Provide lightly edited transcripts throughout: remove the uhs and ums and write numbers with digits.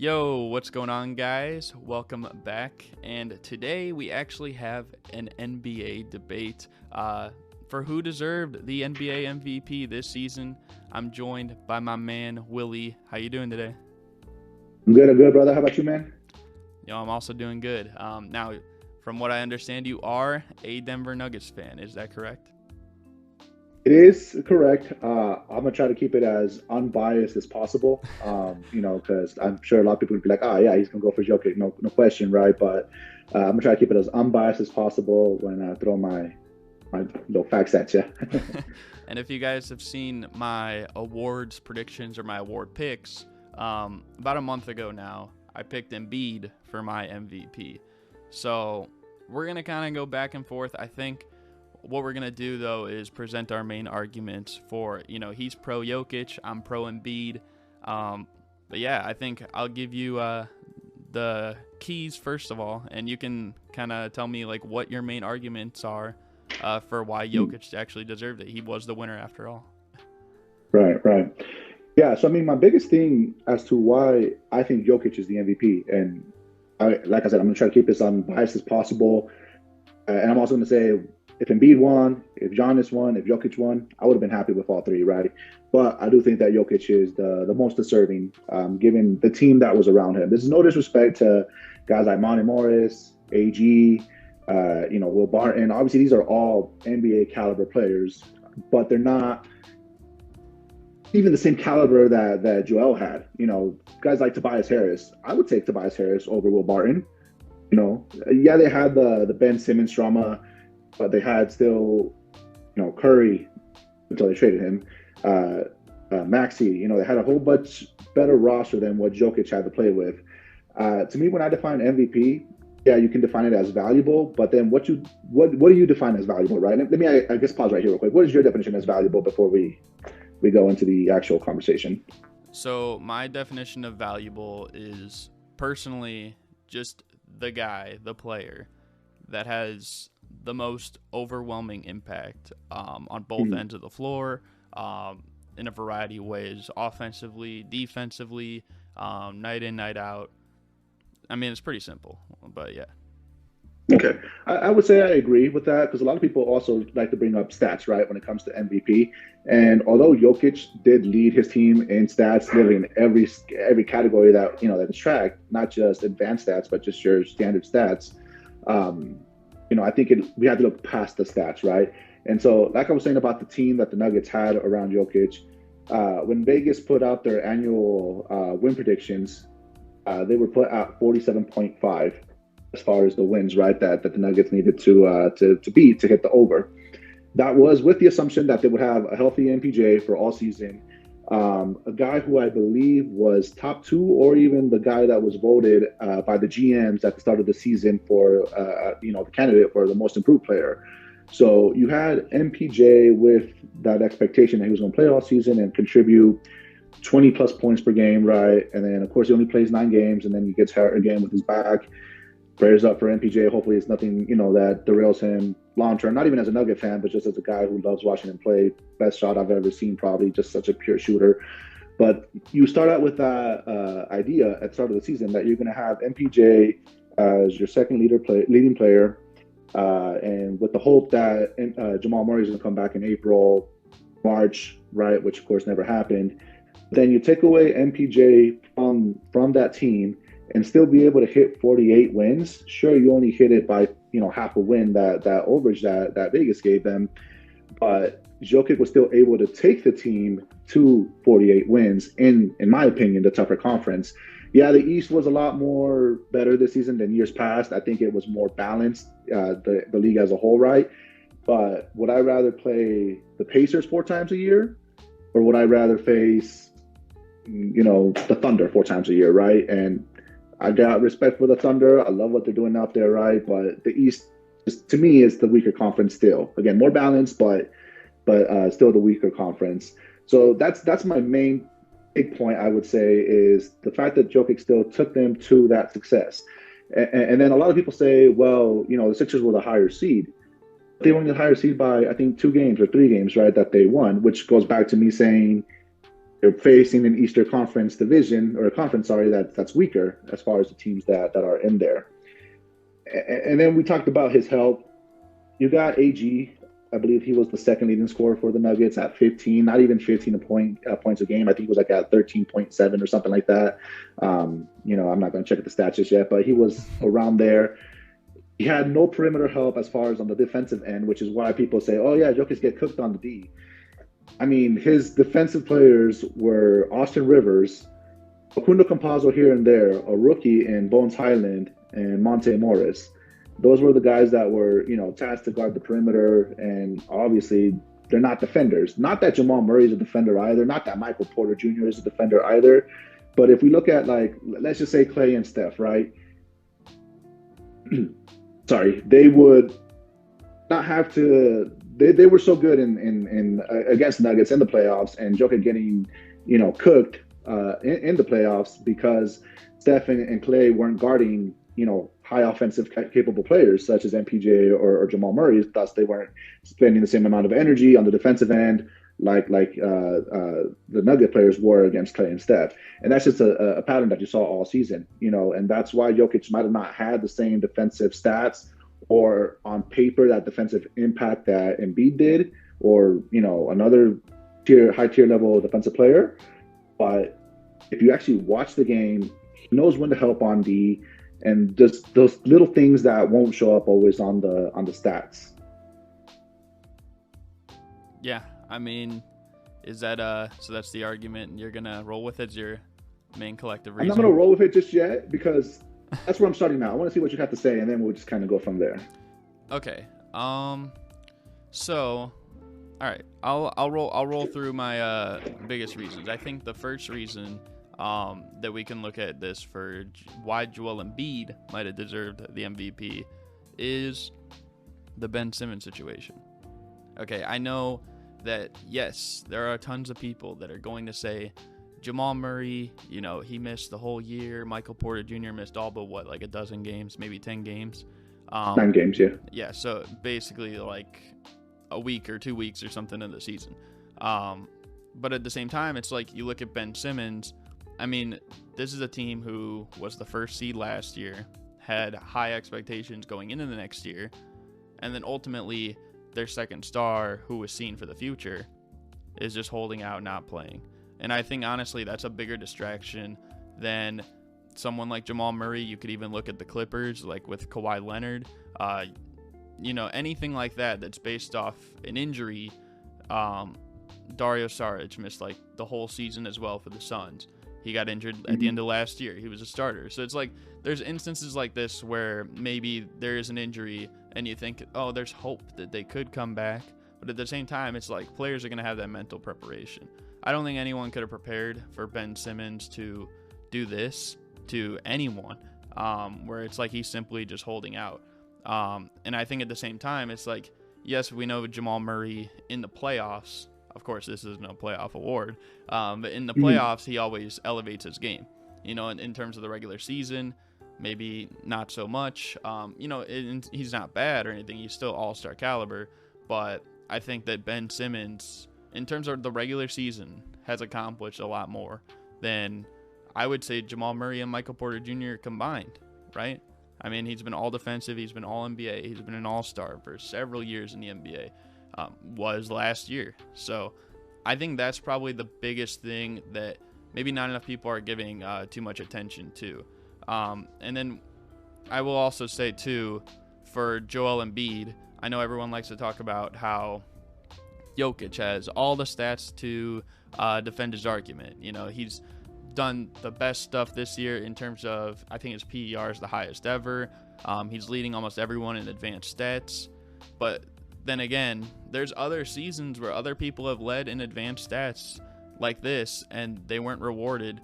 Yo, what's going on, guys? Welcome back. And today we actually have an NBA debate for who deserved the NBA MVP this season. I'm joined by my man Willy. How you doing today? I'm good, brother. How about you, man? I'm also doing good. Now, from what I understand, you are a Denver Nuggets fan. Is that correct? It is correct. I'm gonna try to keep it as unbiased as possible. Because I'm sure a lot of people would be like, "Oh, yeah, he's gonna go for Jokic, no question, right?" But I'm gonna try to keep it as unbiased as possible when I throw my little facts at you. And if you guys have seen my awards predictions or my award picks, about a month ago now, I picked Embiid for my MVP. So we're going to kind of go back and forth. I think what we're going to do, though, is present our main arguments for, he's pro Jokic, I'm pro Embiid. But yeah, I think I'll give you the keys first of all, and you can kind of tell me like what your main arguments are for why Jokic actually deserved it. He was the winner after all. Right. Yeah. So I mean, my biggest thing as to why I think Jokic is the MVP, and like I said, I'm gonna try to keep this unbiased as possible. And I'm also gonna say, if Embiid won, if Giannis won, if Jokic won, I would have been happy with all three, right? But I do think that Jokic is the most deserving, given the team that was around him. This is no disrespect to guys like Monty Morris, AG, Will Barton. Obviously, these are all NBA caliber players, but they're not even the same caliber that Joel had. Guys like Tobias Harris. I would take Tobias Harris over Will Barton. Yeah, they had the Ben Simmons drama, but they had still, Curry until they traded him. Maxey, they had a whole much better roster than what Jokic had to play with. To me, when I define MVP, yeah, you can define it as valuable, but then what do you define as valuable, right? Let me, I guess, pause right here real quick. What is your definition as valuable before we go into the actual conversation? So my definition of valuable is personally just the guy, the player that has the most overwhelming impact on both ends of the floor in a variety of ways, offensively, defensively, night in, night out. I mean, it's pretty simple, but yeah. Okay. I would say I agree with that because a lot of people also like to bring up stats, right, when it comes to MVP. And although Jokic did lead his team in stats, literally in every category that that is tracked, not just advanced stats, but just your standard stats. I think we had to look past the stats, right? And so, like I was saying about the team that the Nuggets had around Jokic, when Vegas put out their annual win predictions, they were put at 47.5 as far as the wins, right? That the Nuggets needed to beat to hit the over. That was with the assumption that they would have a healthy MPJ for all season, a guy who I believe was top two, or even the guy that was voted by the GMs at the start of the season for the candidate for the most improved player. So you had MPJ with that expectation that he was going to play all season and contribute 20 plus points per game, right? And then of course he only plays 9 games, and then he gets hurt again with his back. Prayers up for MPJ. Hopefully it's nothing, that derails him long term, not even as a Nugget fan, but just as a guy who loves watching him play. Best shot I've ever seen, probably. Just such a pure shooter. But you start out with that idea at the start of the season that you're going to have MPJ as your second leading player, and with the hope that Jamal Murray is going to come back in April, March, right, which of course never happened. Then you take away MPJ from that team and still be able to hit 48 wins. Sure, you only hit it by half a win, that overage that Vegas gave them, but Jokic was still able to take the team to 48 wins in my opinion, the tougher conference. Yeah, the East was a lot more better this season than years past. I think it was more balanced, the league as a whole, right? But would I rather play the Pacers 4 times a year, or would I rather face the Thunder 4 times a year, right? And I got respect for the Thunder. I love what they're doing out there, right? But the East, to me, is the weaker conference still. Again, more balanced, but still the weaker conference. So that's my main big point, I would say, is the fact that Jokic still took them to that success. And then a lot of people say, well, the Sixers were the higher seed. They were the higher seed by, I think, 2 games or 3 games, right, that they won, which goes back to me saying they're facing an Eastern Conference division or a conference, sorry, that's weaker as far as the teams that are in there. And then we talked about his help. You got AG. I believe he was the second leading scorer for the Nuggets at 15, not even 15 points a game. I think he was like at 13.7 or something like that. I'm not going to check the stats just yet, but he was around there. He had no perimeter help as far as on the defensive end, which is why people say, oh, yeah, Jokic get cooked on the D. I mean, his defensive players were Austin Rivers, Facundo Campazzo here and there, a rookie in Bones Highland, and Monte Morris. Those were the guys that were, tasked to guard the perimeter, and obviously they're not defenders. Not that Jamal Murray is a defender either, not that Michael Porter Jr. is a defender either, but if we look at, like, let's just say Clay and Steph, right? Sorry, they would not have to. They were so good in against Nuggets in the playoffs, and Jokic getting cooked in the playoffs because Steph and Clay weren't guarding high offensive capable players such as MPJ or Jamal Murray. Thus, they weren't spending the same amount of energy on the defensive end like the Nugget players were against Clay and Steph. And that's just a pattern that you saw all season, and that's why Jokic might have not had the same defensive stats or on paper that defensive impact that Embiid did, or another high tier level defensive player. But if you actually watch the game, he knows when to help on D, and just those little things that won't show up always on the stats. Yeah, I mean, is that so that's the argument, and you're gonna roll with it as your main collective reason? I'm not gonna roll with it just yet because that's where I'm starting now. I want to see what you have to say, and then we'll just kind of go from there. Okay. So, all right. I'll roll through my biggest reasons. I think the first reason that we can look at this for why Joel Embiid might have deserved the MVP is the Ben Simmons situation. Okay, I know that, yes, there are tons of people that are going to say Jamal Murray, he missed the whole year. Michael Porter Jr. missed all but like a dozen games, maybe 10 games. 9 games, yeah. Yeah, so basically like a week or 2 weeks or something in the season. But at the same time, it's like you look at Ben Simmons. I mean, this is a team who was the first seed last year, had high expectations going into the next year, and then ultimately their second star, who was seen for the future, is just holding out, not playing. And I think, honestly, that's a bigger distraction than someone like Jamal Murray. You could even look at the Clippers, like with Kawhi Leonard. Anything like that that's based off an injury. Dario Saric missed like the whole season as well for the Suns. He got injured at the end of last year. He was a starter. So it's like there's instances like this where maybe there is an injury and you think, oh, there's hope that they could come back. But at the same time, it's like players are going to have that mental preparation. I don't think anyone could have prepared for Ben Simmons to do this to anyone, where it's like he's simply just holding out. And I think at the same time, it's like, yes, we know Jamal Murray in the playoffs. Of course, this isn't a playoff award, but in the playoffs, he always elevates his game. In terms of the regular season, maybe not so much. He's not bad or anything. He's still all-star caliber, but I think that Ben Simmons, in terms of the regular season, has accomplished a lot more than I would say Jamal Murray and Michael Porter Jr. combined, right? I mean, he's been all defensive. He's been all NBA. He's been an all-star for several years in the NBA. Was last year. So I think that's probably the biggest thing that maybe not enough people are giving too much attention to. And then I will also say, too, for Joel Embiid, I know everyone likes to talk about how Jokic has all the stats to defend his argument. He's done the best stuff this year in terms of, I think his PER is the highest ever. He's leading almost everyone in advanced stats. But then again, there's other seasons where other people have led in advanced stats like this, and they weren't rewarded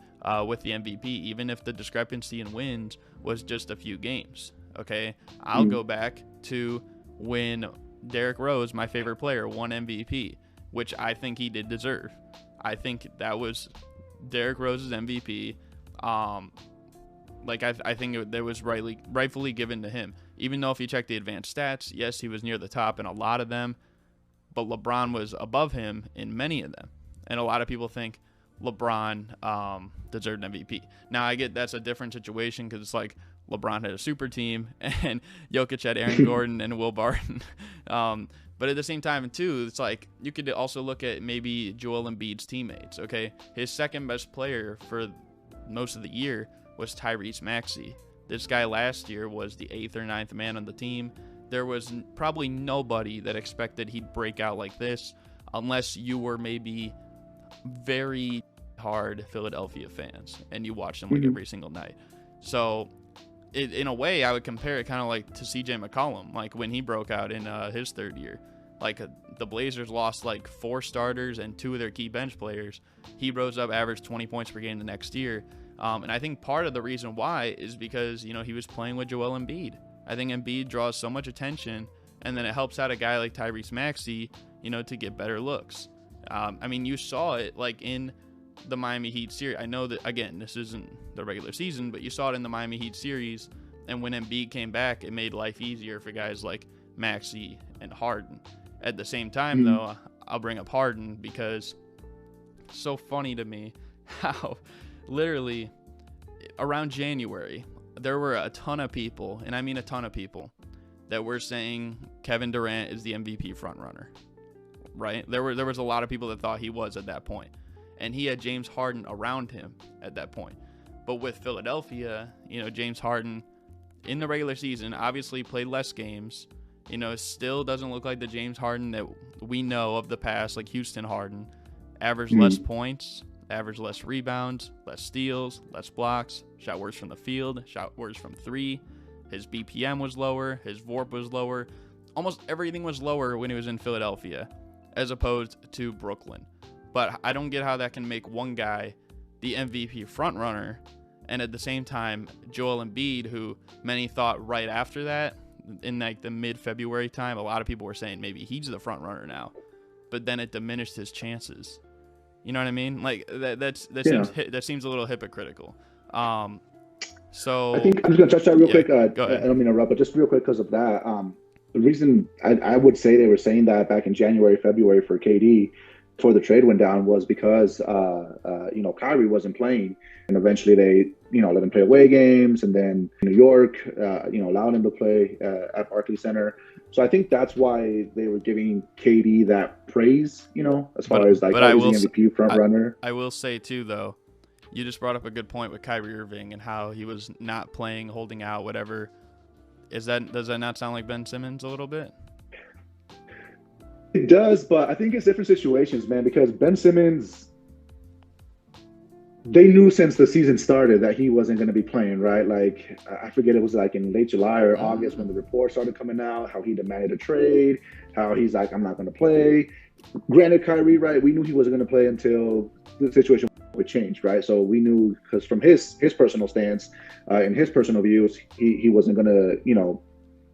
with the MVP, even if the discrepancy in wins was just a few games. Okay, I'll go back to when Derrick Rose, my favorite player, won MVP, which I think he did deserve. I think that was Derrick Rose's MVP. I think that was rightfully given to him. Even though if you check the advanced stats, yes, he was near the top in a lot of them, but LeBron was above him in many of them. And a lot of people think, LeBron deserved an MVP. Now I get that's a different situation because it's like LeBron had a super team and Jokic had Aaron Gordon and Will Barton. But at the same time, too, it's like you could also look at maybe Joel Embiid's teammates. Okay, his second best player for most of the year was Tyrese Maxey. This guy last year was the 8th or 9th man on the team. There was probably nobody that expected he'd break out like this unless you were maybe very hard Philadelphia fans and you watched them like every single night. So in a way, I would compare it kind of like to CJ McCollum, like when he broke out in his third year. Like the Blazers lost like 4 starters and 2 of their key bench players. He rose up, averaged 20 points per game the next year. And I think part of the reason why is because, he was playing with Joel Embiid. I think Embiid draws so much attention, and then it helps out a guy like Tyrese Maxey, to get better looks. I mean, you saw it like in the Miami Heat series. I know that, again, this isn't the regular season, but you saw it in the Miami Heat series, and when Embiid came back, it made life easier for guys like Maxey and Harden. At the same time, though, I'll bring up Harden because it's so funny to me how literally around January, there were a ton of people, and I mean a ton of people, that were saying Kevin Durant is the MVP frontrunner, right? There was a lot of people that thought he was at that point, and he had James Harden around him at that point. But with Philadelphia, James Harden in the regular season obviously played less games, still doesn't look like the James Harden that we know of the past, like Houston Harden, averaged less points, averaged less rebounds, less steals, less blocks, shot worse from the field, shot worse from 3. His BPM was lower, his VORP was lower. Almost everything was lower when he was in Philadelphia as opposed to Brooklyn. But I don't get how that can make one guy the MVP frontrunner, and at the same time, Joel Embiid, who many thought right after that, in like the mid-February time, a lot of people were saying maybe he's the frontrunner now, but then it diminished his chances. You know what I mean? Like that seems a little hypocritical. So I think I'm just gonna touch that real quick. Go ahead. I don't mean to interrupt, but just real quick because of that. The reason I would say they were saying that back in January, February for KD before the trade went down was because Kyrie wasn't playing, and eventually they let him play away games, and then New York allowed him to play at Barclays Center. So I think that's why they were giving KD that praise, as far as like the MVP front runner. I will say too, though, you just brought up a good point with Kyrie Irving and how he was not playing, holding out, whatever. Does that not sound like Ben Simmons a little bit? It does, but I think it's different situations, man, because Ben Simmons, they knew since the season started that he wasn't going to be playing, right? Like, I forget, it was like in late July or August when the reports started coming out, how he demanded a trade, how he's like, I'm not going to play. Granted, Kyrie, right, we knew he wasn't going to play until the situation would change, right? So we knew, because from his personal stance and his personal views, he wasn't going to,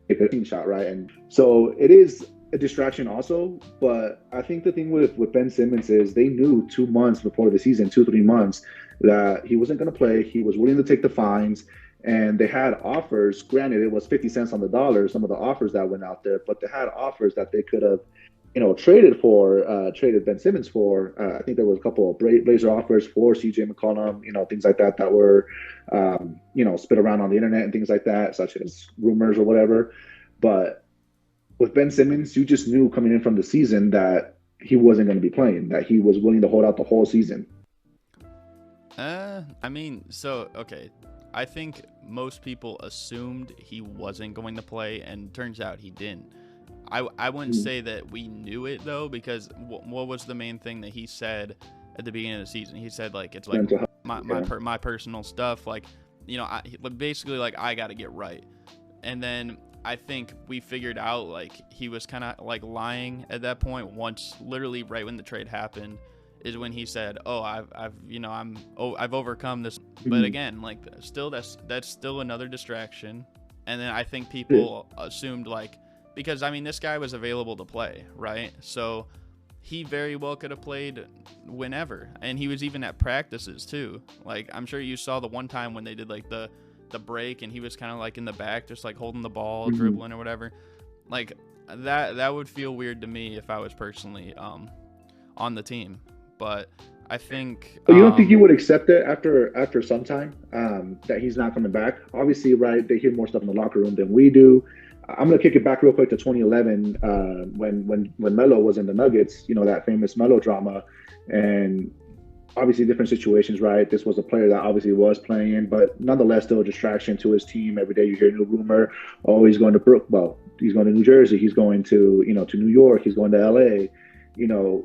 take a team shot, right? And so it is a distraction also, but I think the thing with Ben Simmons is they knew 2 months before the season, 2-3 months, that he wasn't going to play. He was willing to take the fines, and they had offers. Granted, it was 50 cents on the dollar, some of the offers that went out there, but they had offers that they could have, traded Ben Simmons for. I think there was a couple of Blazer offers for CJ McCollum, things like that were, spit around on the internet and things like that, such as rumors or whatever. But with Ben Simmons, you just knew coming in from the season that he wasn't going to be playing, that he was willing to hold out the whole season. Okay. I think most people assumed he wasn't going to play, and turns out he didn't. I wouldn't say that we knew it, though, because what was the main thing that he said at the beginning of the season? He said, like, it's like my personal stuff, like, basically, like, I got to get right. And then I think we figured out, like, he was kind of like lying at that point once, literally right when the trade happened, is when he said, I've overcome this. But again, like, still that's still another distraction. And then I think people assumed, like, because this guy was available to play, right? So he very well could have played whenever, and he was even at practices too. Like, I'm sure you saw the one time when they did like the break, and he was kind of like in the back, just like holding the ball, dribbling or whatever. Like that would feel weird to me if I was personally on the team. But I think But you don't think you would accept it after some time that he's not coming back? Obviously, right? They hear more stuff in the locker room than we do. I'm gonna kick it back real quick to 2011 when Melo was in the Nuggets. You know, that famous Melo drama, and obviously different situations, right? This was a player that obviously was playing, but nonetheless still a distraction to his team. Every day you hear a new rumor. Oh, he's going to Well, he's going to New Jersey. He's going to to New York. He's going to LA. You know,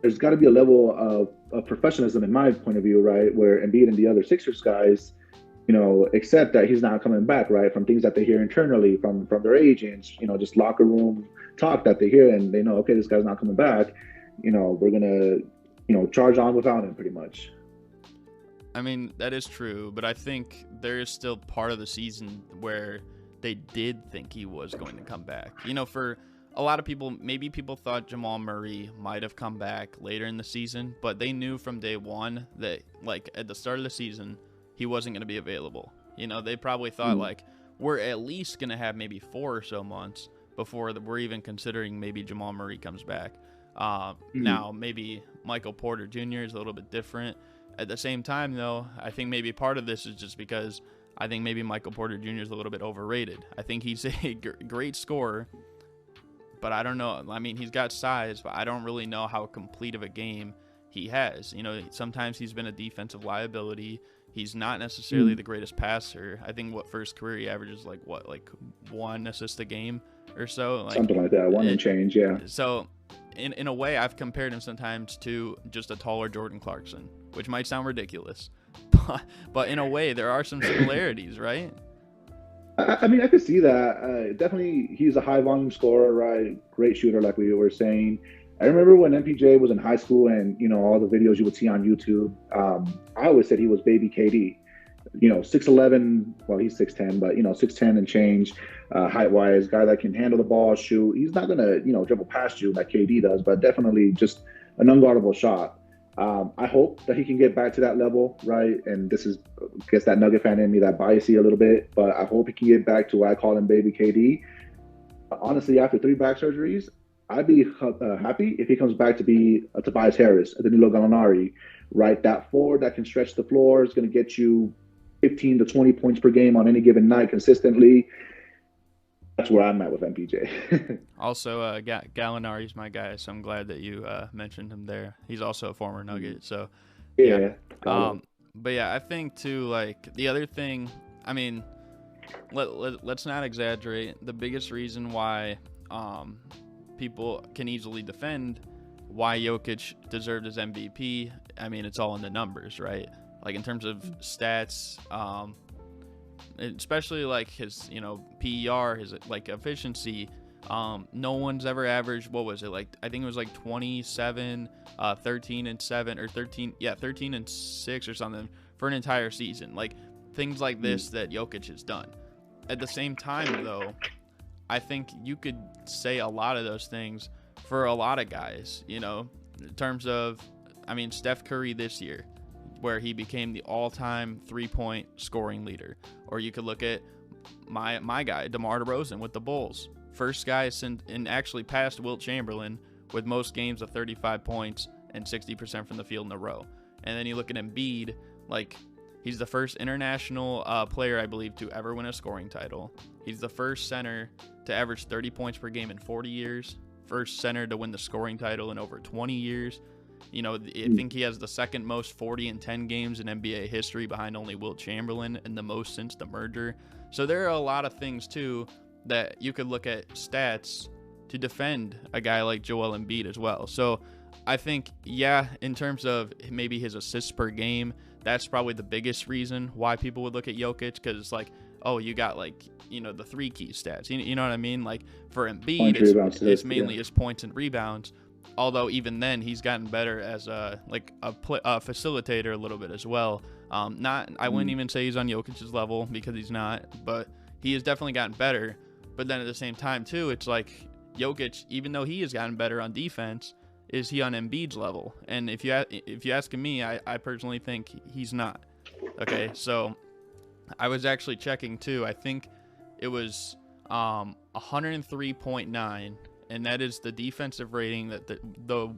there's got to be a level of professionalism in my point of view, right? Where Embiid and the other Sixers guys, accept that he's not coming back, right? From things that they hear internally, from their agents, just locker room talk that they hear, and they know, okay, this guy's not coming back. We're gonna, charge on without him, pretty much. I mean, that is true, but I think there is still part of the season where they did think he was going to come back. For a lot of people, maybe people thought Jamal Murray might have come back later in the season, but they knew from day one that, like, at the start of the season, he wasn't going to be available. They probably thought, like, we're at least going to have maybe 4 or so months before we're even considering maybe Jamal Murray comes back. Now, maybe Michael Porter Jr. is a little bit different. At the same time, though, I think maybe part of this is just because I think maybe Michael Porter Jr. is a little bit overrated. I think he's a great scorer, but I don't know. I mean, he's got size, but I don't really know how complete of a game he has. Sometimes he's been a defensive liability. He's not necessarily the greatest passer. I think for his career, he averages like 1 assist a game or so. Something like that, 1 and change, yeah. So in a way, I've compared him sometimes to just a taller Jordan Clarkson, which might sound ridiculous, but in a way, there are some similarities, right? I mean, I could see that. Definitely, he's a high volume scorer, right? Great shooter, like we were saying. I remember when MPJ was in high school, and all the videos you would see on YouTube. I always said he was baby KD. 6'11". Well, he's 6'10", but 6'10" and change, height wise, guy that can handle the ball, shoot. He's not gonna dribble past you like KD does, but definitely just an unguardable shot. I hope that he can get back to that level, right? And this is, I guess, that Nugget fan in me, that biasy a little bit, but I hope he can get back to what I call him baby KD. Honestly, after 3 back surgeries, I'd be happy if he comes back to be a Tobias Harris, a Danilo Gallinari, right? That forward that can stretch the floor is going to get you 15 to 20 points per game on any given night consistently. That's where I'm at with MPJ. Also, Gallinari's my guy, so I'm glad that you mentioned him there. He's also a former Nugget, so yeah. But yeah, I think too, like, the other thing, I mean, let's not exaggerate. The biggest reason why people can easily defend why Jokic deserved his MVP, I mean, it's all in the numbers, right? Like, in terms of stats, especially like his, PER, his like efficiency. No one's ever averaged, what was it? Like, I think it was like 27, 13 and 7 or 13 and 6 or something for an entire season. Like, things like this that Jokic has done. At the same time, though, I think you could say a lot of those things for a lot of guys, in terms of, I mean, Steph Curry this year, where he became the all-time 3-point scoring leader. Or you could look at my guy, DeMar DeRozan with the Bulls. First guy and actually passed Wilt Chamberlain with most games of 35 points and 60% from the field in a row. And then you look at Embiid, like, he's the first international player, I believe, to ever win a scoring title. He's the first center to average 30 points per game in 40 years. First center to win the scoring title in over 20 years. I think he has the second most 40 and 10 games in NBA history, behind only Wilt Chamberlain, and the most since the merger. So there are a lot of things, too, that you could look at stats to defend a guy like Joel Embiid as well. So I think, in terms of maybe his assists per game, that's probably the biggest reason why people would look at Jokic, because it's like, oh, you got, like, the 3 key stats. You know what I mean? Like, for Embiid, it's mainly his points and rebounds. Although even then, he's gotten better as a facilitator a little bit as well. I wouldn't even say he's on Jokic's level, because he's not, but he has definitely gotten better. But then at the same time too, it's like Jokic, even though he has gotten better on defense, is he on Embiid's level? And if you ask me, I personally think he's not. Okay, so I was actually checking too. I think it was 103.9. And that is the defensive rating that the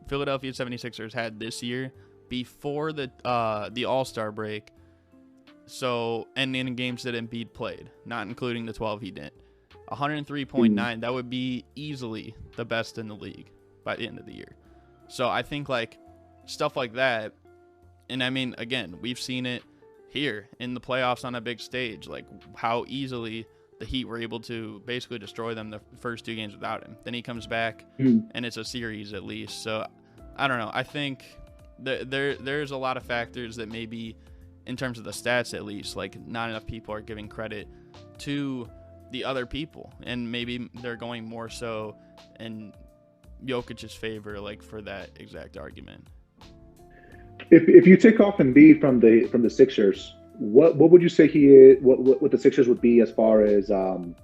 Philadelphia 76ers had this year before the All-Star break. So, and in games that Embiid played, not including the 12 he didn't. 103.9, that would be easily the best in the league by the end of the year. So I think like stuff like that, and I mean, again, we've seen it here in the playoffs on a big stage, like how easily the Heat were able to basically destroy them the first 2 games without him. Then he comes back, and it's a series at least. So I don't know. I think there's a lot of factors that maybe, in terms of the stats at least, like not enough people are giving credit to the other people, and maybe they're going more so in Jokic's favor, like for that exact argument. If you take off Embiid from the Sixers, what would you say he is? What the Sixers would be as far as I'm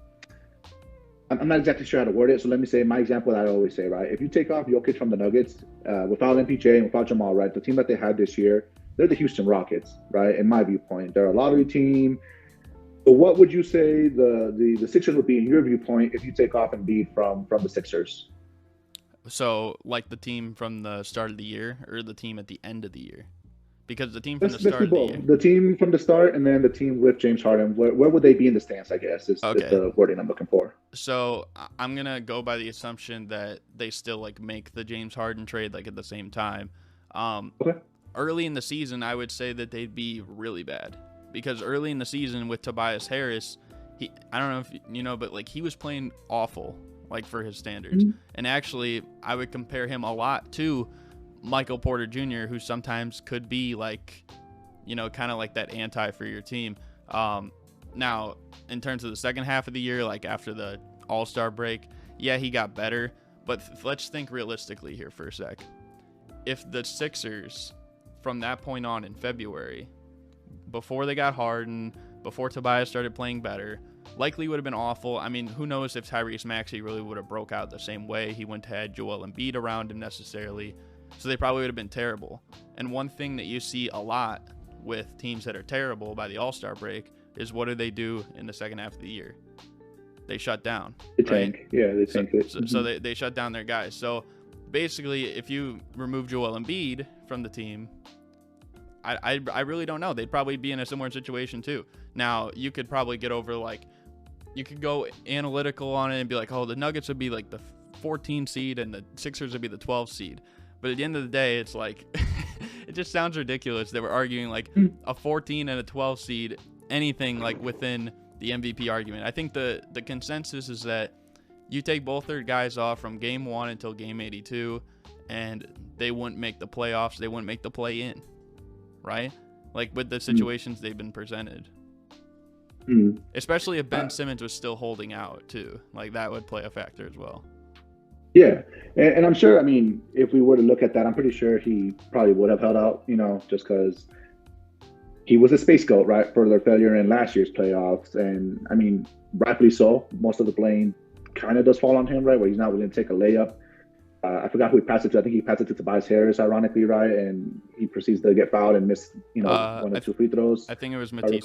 not exactly sure how to word it. So let me say my example that I always say, right? If you take off Jokic from the Nuggets, without MPJ and without Jamal, right? The team that they had this year, they're the Houston Rockets, right? In my viewpoint, they're a lottery team. So what would you say the Sixers would be in your viewpoint if you take off Embiid from the Sixers? So, like the team from the start of the year or the team at the end of the year? Because the team from the start of the year. The team from the start and then the team with James Harden, where would they be in the stands, I guess, is the wording I'm looking for. So, I'm going to go by the assumption that they still like make the James Harden trade like at the same time. Okay. Early in the season, I would say that they'd be really bad. Because early in the season with Tobias Harris, I don't know if you know, but like he was playing awful, like for his standards. And actually, I would compare him a lot to Michael Porter Jr., who sometimes could be like, you know, kind of like that anti for your team. Now, in terms of the second half of the year, like after the All-Star break, yeah, he got better. But let's think realistically here for a sec. If the Sixers, from that point on in February, before they got Harden, before Tobias started playing better, likely would have been awful. I mean, who knows if Tyrese Maxey really would have broke out the same way. He wouldn't have had Joel Embiid around him necessarily. So they probably would have been terrible. And one thing that you see a lot with teams that are terrible by the All-Star break is what do they do in the second half of the year? They shut down. They tank. Yeah, they tank it. So they shut down their guys. So basically, if you remove Joel Embiid from the team, I really don't know. They'd probably be in a similar situation too. Now, you could probably get over like, you could go analytical on it and be like, oh, the Nuggets would be like the 14 seed and the Sixers would be the 12 seed. But at the end of the day, it's like, it just sounds ridiculous that we're arguing like a 14 and a 12 seed, anything like within the MVP argument. I think the consensus is that you take both their guys off from game 1 until game 82, and they wouldn't make the playoffs. They wouldn't make the play-in, right? Like with the situations they've been presented. Especially if Ben Simmons was still holding out too. Like that would play a factor as well. Yeah. And I'm sure, I mean, if we were to look at that, I'm pretty sure he probably would have held out, you know, just because he was a scapegoat, right, for their failure in last year's playoffs. And I mean, rightfully so. Most of the blame kind of does fall on him, right, where he's not willing to take a layup. I forgot who he passed it to. I think he passed it to Tobias Harris, ironically, right? And he proceeds to get fouled and miss, you know, 1 or 2 free throws. I think it was Matisse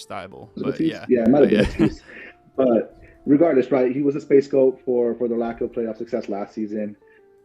Thybulle. Yeah, it might have been Matisse. But regardless, right, he was a scapegoat for the lack of playoff success last season.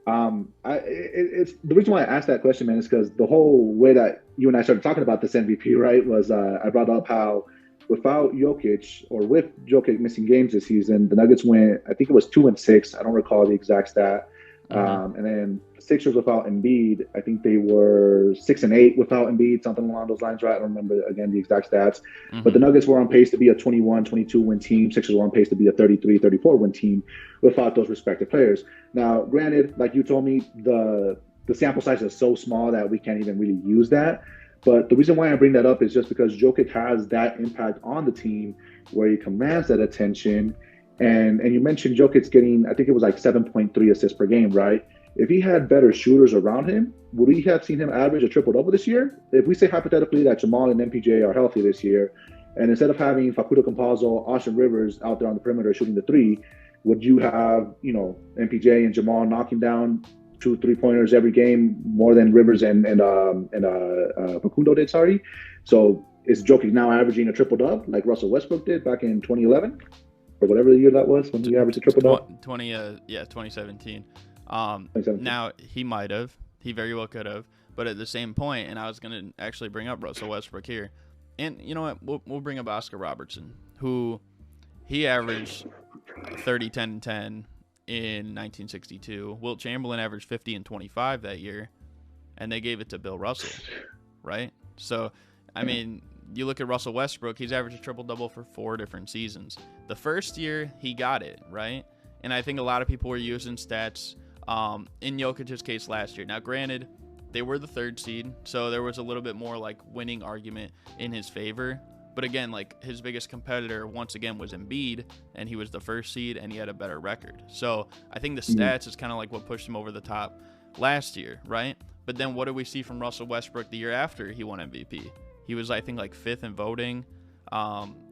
It's the reason why I asked that question, man, is because the whole way that you and I started talking about this MVP, right, was I brought up how without Jokic, or with Jokic missing games this season, the Nuggets went, I think it was 2-6. I don't recall the exact stat. And then the Sixers without Embiid, I think they were 6-8 without Embiid, something along those lines, right? I don't remember, again, the exact stats. But the Nuggets were on pace to be a 21-22 win team. Sixers were on pace to be a 33-34 win team without those respective players. Now, granted, like you told me, the sample size is so small that we can't even really use that. But the reason why I bring that up is just because Jokic has that impact on the team where he commands that attention. And you mentioned Jokic getting, I think it was like 7.3 assists per game, right? If he had better shooters around him, would we have seen him average a triple-double this year? If we say hypothetically that Jamal and MPJ are healthy this year, and instead of having Facundo Campazzo, Austin Rivers out there on the perimeter shooting the three, would you have, you know, MPJ and Jamal knocking down 2 3-pointers every game more than Rivers and Facundo did, sorry? So is Jokic now averaging a triple-double like Russell Westbrook did back in 2011? Or whatever the year that was when he averaged a triple-double? 2017. 2017. Now he very well could have, but at the same point, and I was going to actually bring up Russell Westbrook here, and you know what, we'll bring up Oscar Robertson, who he averaged 30, 10, and 10 in 1962. Wilt Chamberlain averaged 50 and 25 that year, and they gave it to Bill Russell, right? So, I mean, you look at Russell Westbrook, he's averaged a triple-double for 4 different seasons. The first year, he got it, right? And I think a lot of people were using stats in Jokic's case last year. Now, granted, they were the 3rd seed, so there was a little bit more like winning argument in his favor. But again, like his biggest competitor once again was Embiid, and he was the 1st seed, and he had a better record. So I think the stats is kind of like what pushed him over the top last year, right? But then what did we see from Russell Westbrook the year after he won MVP? He was, I think, like 5th in voting.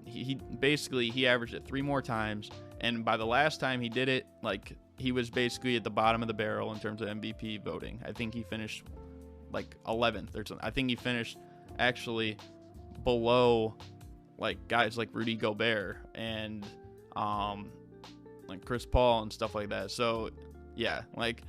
He basically averaged it 3 more times, and by the last time he did it, like he was basically at the bottom of the barrel in terms of MVP voting. I think he finished like 11th or something. I think he finished actually below like guys like Rudy Gobert and like Chris Paul and stuff like that. So yeah, like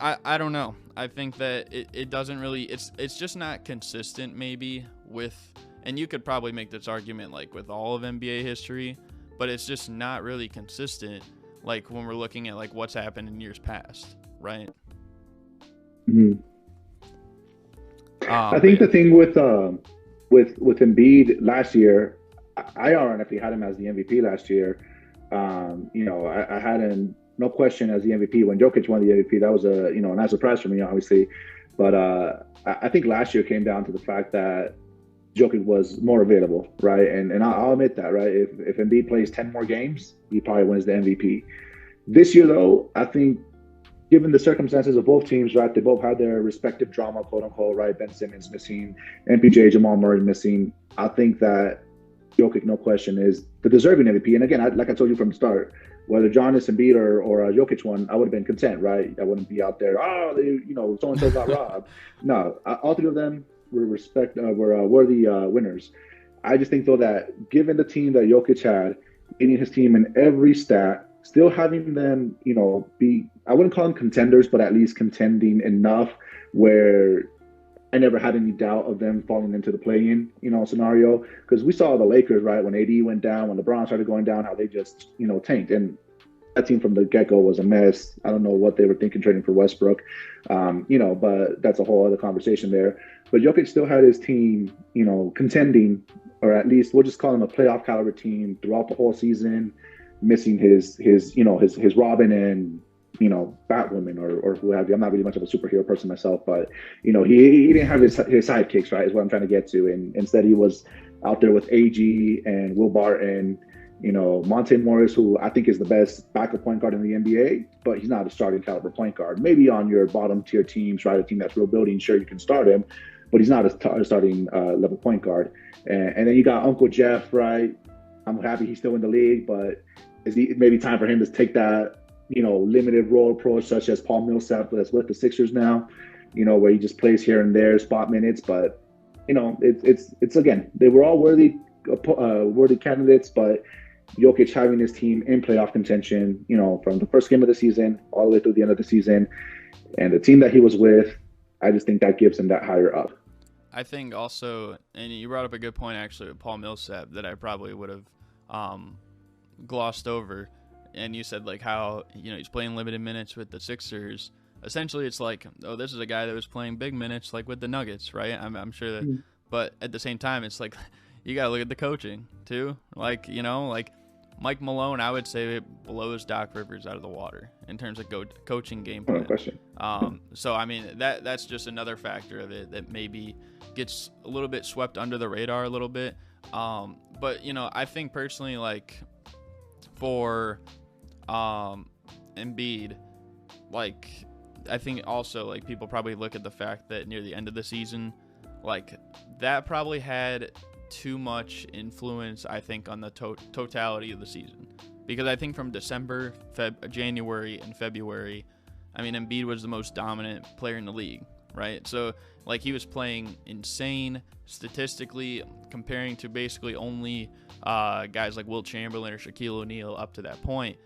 I don't know. I think that it doesn't really, it's just not consistent maybe with, and you could probably make this argument like with all of NBA history, but it's just not really consistent like when we're looking at like what's happened in years past, right? Mm-hmm. I think the thing with Embiid last year, I honestly had him as the MVP last year. You know, I had him no question as the MVP when Jokic won the MVP. That was a nice surprise for me, obviously. But I think last year came down to the fact that Jokic was more available, right? And I'll admit that, right? If Embiid plays 10 more games, he probably wins the MVP. This year, though, I think given the circumstances of both teams, right, they both had their respective drama, quote unquote, right? Ben Simmons missing, MPJ, Jamal Murray missing. I think that Jokic, no question, is the deserving MVP. And again, like I told you from the start, whether Giannis, Embiid, or Jokic won, I would have been content, right? I wouldn't be out there, so and so got robbed. No, all 3 of them were worthy winners. I just think though that given the team that Jokic had, beating his team in every stat, still having them, be, I wouldn't call them contenders, but at least contending enough where I never had any doubt of them falling into the play-in, scenario. Because we saw the Lakers, right, when AD went down, when LeBron started going down, how they just, tanked. And that team from the get-go was a mess. I don't know what they were thinking trading for Westbrook, but that's a whole other conversation there. But Jokic still had his team, contending, or at least we'll just call him a playoff caliber team throughout the whole season, missing his Robin and Batwoman or who have you. I'm not really much of a superhero person myself, but he didn't have his sidekicks, right? Is what I'm trying to get to. And instead he was out there with AG and Will Barton, Monte Morris, who I think is the best backup point guard in the NBA, but he's not a starting caliber point guard. Maybe on your bottom tier teams, right? A team that's real building, sure you can start him, but he's not a starting level point guard. And then you got Uncle Jeff, right? I'm happy he's still in the league, but is it maybe time for him to take that, limited role approach, such as Paul Millsap that's with the Sixers now, where he just plays here and there, spot minutes. But, it's again, they were all worthy candidates, but Jokic having his team in playoff contention, from the first game of the season all the way through the end of the season, and the team that he was with, I just think that gives him that higher up. I think also, and you brought up a good point actually with Paul Millsap that I probably would have glossed over. And you said like how he's playing limited minutes with the Sixers. Essentially, it's like, oh, this is a guy that was playing big minutes like with the Nuggets, right? I'm sure that, but at the same time, it's like you gotta look at the coaching too. Like like Mike Malone, I would say it blows Doc Rivers out of the water in terms of coaching game plan. No question. So I mean that's just another factor of it that maybe gets a little bit swept under the radar a little bit. But I think personally, like for Embiid, like I think also like people probably look at the fact that near the end of the season, like that probably had too much influence, I think, on the totality of the season, because I think from December, January, and February, I mean Embiid was the most dominant player in the league, right? So like he was playing insane statistically, comparing to basically only guys like Wilt Chamberlain or Shaquille O'Neal up to that point.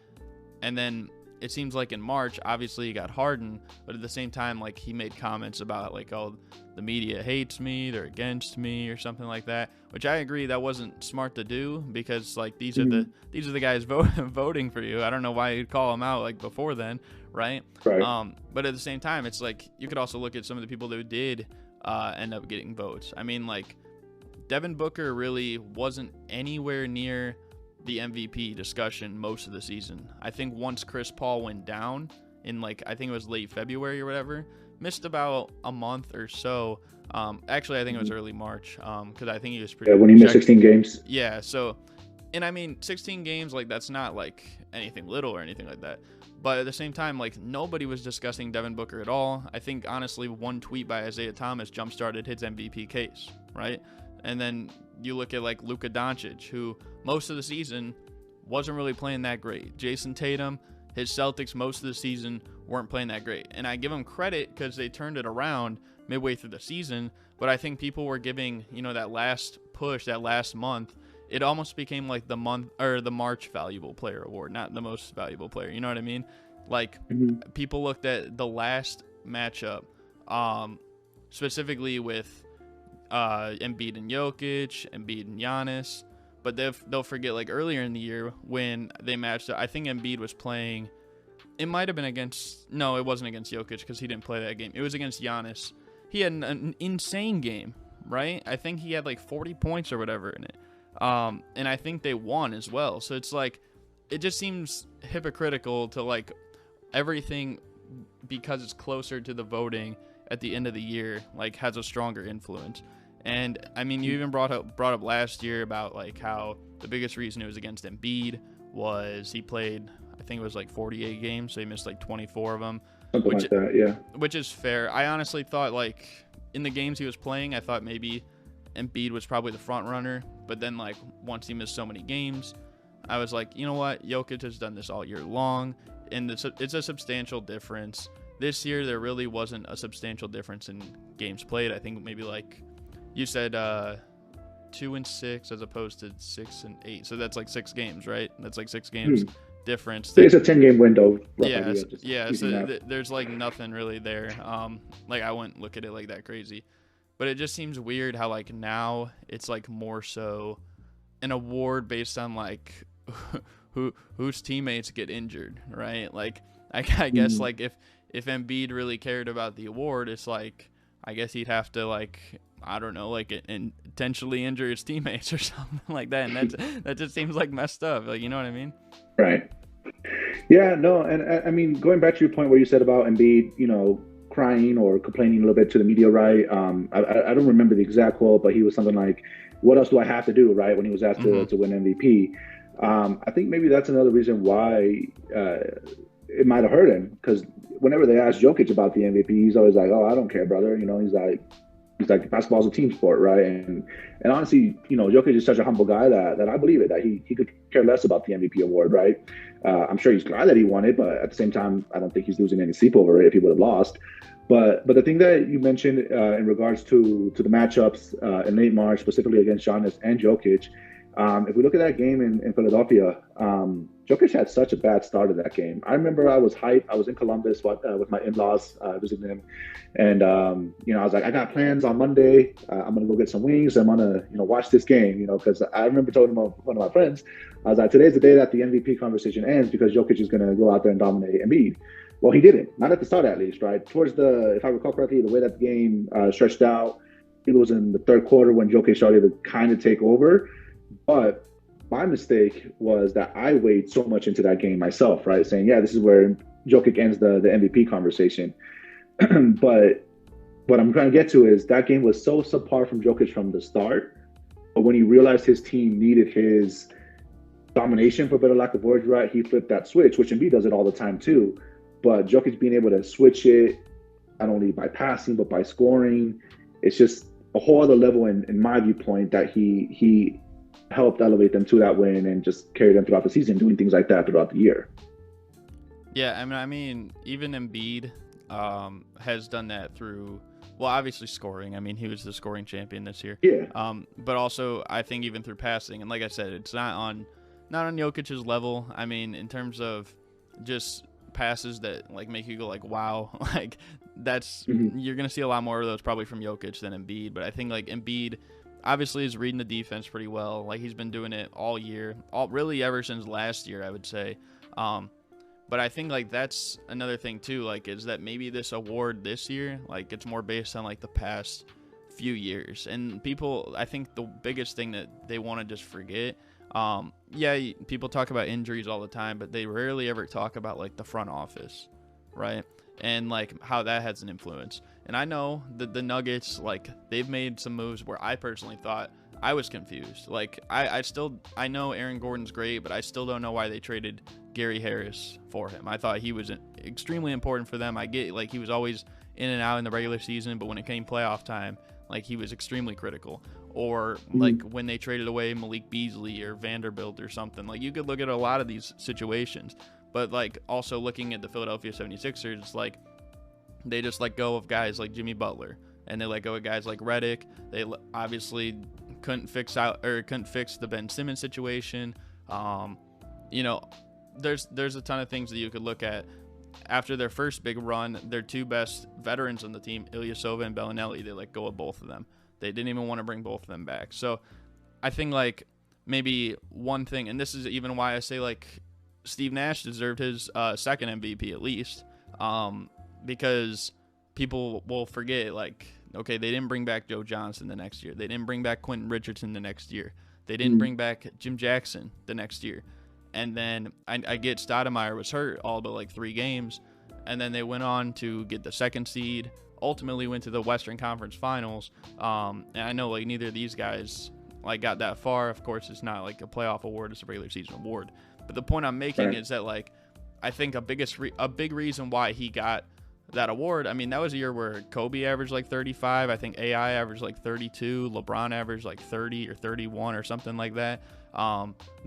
And then it seems like in March, obviously he got Harden, but at the same time, like he made comments about like, oh, the media hates me, they're against me, or something like that. Which I agree that wasn't smart to do, because like these are the guys voting for you. I don't know why you'd call them out like before then, right? Right. But at the same time, it's like you could also look at some of the people who did end up getting votes. I mean, like Devin Booker really wasn't anywhere near the MVP discussion most of the season. I think once Chris Paul went down in like, I think it was late February or whatever, missed about a month or so. Actually, I think it was early March, because I think he was pretty. Yeah, when he missed 16 games. Yeah. So, and I mean, 16 games, like that's not like anything little or anything like that. But at the same time, like nobody was discussing Devin Booker at all. I think honestly, one tweet by Isaiah Thomas jump-started his MVP case, right? And then you look at like Luka Doncic, who most of the season wasn't really playing that great. Jason Tatum, his Celtics most of the season weren't playing that great. And I give them credit because they turned it around midway through the season. But I think people were giving, that last push, that last month, it almost became like the month or the March Valuable Player Award, not the most valuable player. You know what I mean? Like people looked at the last matchup, specifically with Embiid and Jokic, Embiid and Giannis, but they'll forget like earlier in the year when they matched up. I think Embiid was playing. It might have been against. No, it wasn't against Jokic because he didn't play that game. It was against Giannis. He had an insane game, right? I think he had like 40 points or whatever in it, and I think they won as well. So it's like it just seems hypocritical to like everything because it's closer to the voting at the end of the year, like has a stronger influence. And I mean, you even brought up last year about like how the biggest reason it was against Embiid was he played, I think it was like 48 games, so he missed like 24 of them. Something like that, yeah. Which is fair. I honestly thought like in the games he was playing, I thought maybe Embiid was probably the front runner, but then like once he missed so many games, I was like, you know what, Jokic has done this all year long, and it's a substantial difference. This year, there really wasn't a substantial difference in games played. I think maybe like you said 2 and 6 as opposed to 6 and 8. So that's like 6 games, right? That's like 6 games difference. It's a 10-game window. Yeah. So there's like nothing really there. Like I wouldn't look at it like that crazy. But it just seems weird how like now it's like more so an award based on like whose teammates get injured, right? Like I guess like if Embiid really cared about the award, it's like I guess he'd have to like, I don't know, like intentionally injure his teammates or something like that, and that just seems like messed up. Like, you know what I mean? Right. Yeah. No. And I mean, going back to your point where you said about Embiid, crying or complaining a little bit to the media, right? I don't remember the exact quote, but he was something like, "What else do I have to do?" Right, when he was asked to win MVP. I think maybe that's another reason why it might have hurt him, because whenever they ask Jokic about the MVP, he's always like, "Oh, I don't care, brother." He's like basketball's a team sport, right? And honestly, Jokic is such a humble guy that I believe it, that he could care less about the MVP award, right? I'm sure he's glad that he won it, but at the same time, I don't think he's losing any sleep over it if he would have lost. But the thing that you mentioned in regards to the matchups in late March, specifically against Giannis and Jokic, if we look at that game in Philadelphia, Jokic had such a bad start of that game. I remember I was hyped. I was in Columbus with my in-laws visiting them, and I was like, I got plans on Monday. I'm gonna go get some wings. I'm gonna watch this game. Because I remember telling one of my friends, I was like, today's the day that the MVP conversation ends because Jokic is gonna go out there and dominate Embiid. Well, he didn't. Not at the start, at least, right? Towards if I recall correctly, the way that the game stretched out, it was in the third quarter when Jokic started to kind of take over. But my mistake was that I weighed so much into that game myself, right? Saying, yeah, this is where Jokic ends the MVP conversation. But what I'm trying to get to is that game was so subpar from Jokic from the start. But when he realized his team needed his domination, for better lack of words, right, he flipped that switch, which Embiid does it all the time too. But Jokic being able to switch it, not only by passing, but by scoring, it's just a whole other level in my viewpoint that he helped elevate them to that win and just carry them throughout the season, doing things like that throughout the year. Yeah, I mean, even Embiid has done that through, well, obviously scoring. I mean, he was the scoring champion this year. Yeah. But also, I think even through passing, and like I said, it's not on Jokic's level. I mean, in terms of just passes that like make you go like, wow, like that's Mm-hmm. you're gonna see a lot more of those probably from Jokic than Embiid. But I think like Embiid obviously is reading the defense pretty well. Like he's been doing it all year, all really ever since last year, I would say. But I think like that's another thing too, like is that maybe this award this year, like it's more based on like the past few years. And people, I think the biggest thing that they want to just forget, people talk about injuries all the time, but they rarely ever talk about like the front office, right? And like how that has an influence. And I know that the Nuggets, like they've made some moves where I personally thought I was confused. Like I know Aaron Gordon's great, but I still don't know why they traded Gary Harris for him. I thought he was extremely important for them. I get like he was always in and out in the regular season, but when it came playoff time, like he was extremely critical. Or like when they traded away Malik Beasley or Vanderbilt or something. Like you could look at a lot of these situations, but like also looking at the Philadelphia 76ers, like they just let go of guys like Jimmy Butler, and they let go of guys like Redick. They obviously couldn't fix the Ben Simmons situation. There's a ton of things that you could look at. After their first big run, their two best veterans on the team, Ilyasova and Bellinelli, they let go of both of them. They didn't even want to bring both of them back. So I think like maybe one thing, and this is even why I say like Steve Nash deserved his second MVP at least, because people will forget like, okay, they didn't bring back Joe Johnson the next year. They didn't bring back Quentin Richardson the next year. They didn't bring back Jim Jackson the next year. And then I get Stoudemire was hurt all but like 3 games. And then they went on to get the second seed, ultimately went to the Western Conference Finals. And I know like neither of these guys like got that far. Of course, it's not like a playoff award, it's a regular season award. But the point I'm making is that like I think a big reason why he got that award, I mean, that was a year where Kobe averaged like 35. I think AI averaged like 32. LeBron averaged like 30 or 31 or something like that.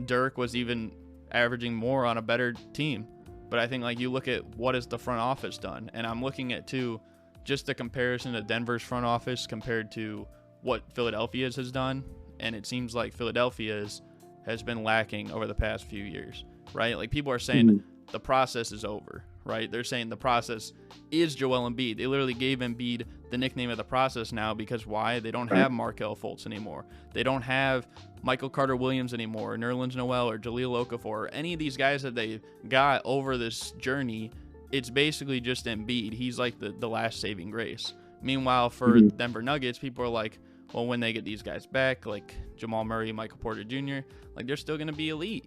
Dirk was even averaging more on a better team. But I think like you look at what has the front office done, and I'm looking at too just the comparison of Denver's front office compared to what Philadelphia's has done, and it seems like Philadelphia's has been lacking over the past few years, right? Like people are saying the process is over, right? They're saying the process is Joel Embiid. They literally gave Embiid the nickname of the process now because why? They don't have Markelle Fultz anymore. They don't have Michael Carter-Williams anymore, or Nerlens Noel, or Jahlil Okafor, or any of these guys that they got over this journey. It's basically just Embiid. He's like the last saving grace. Meanwhile, for Denver Nuggets, people are like, well, when they get these guys back, like Jamal Murray, Michael Porter Jr., like they're still going to be elite.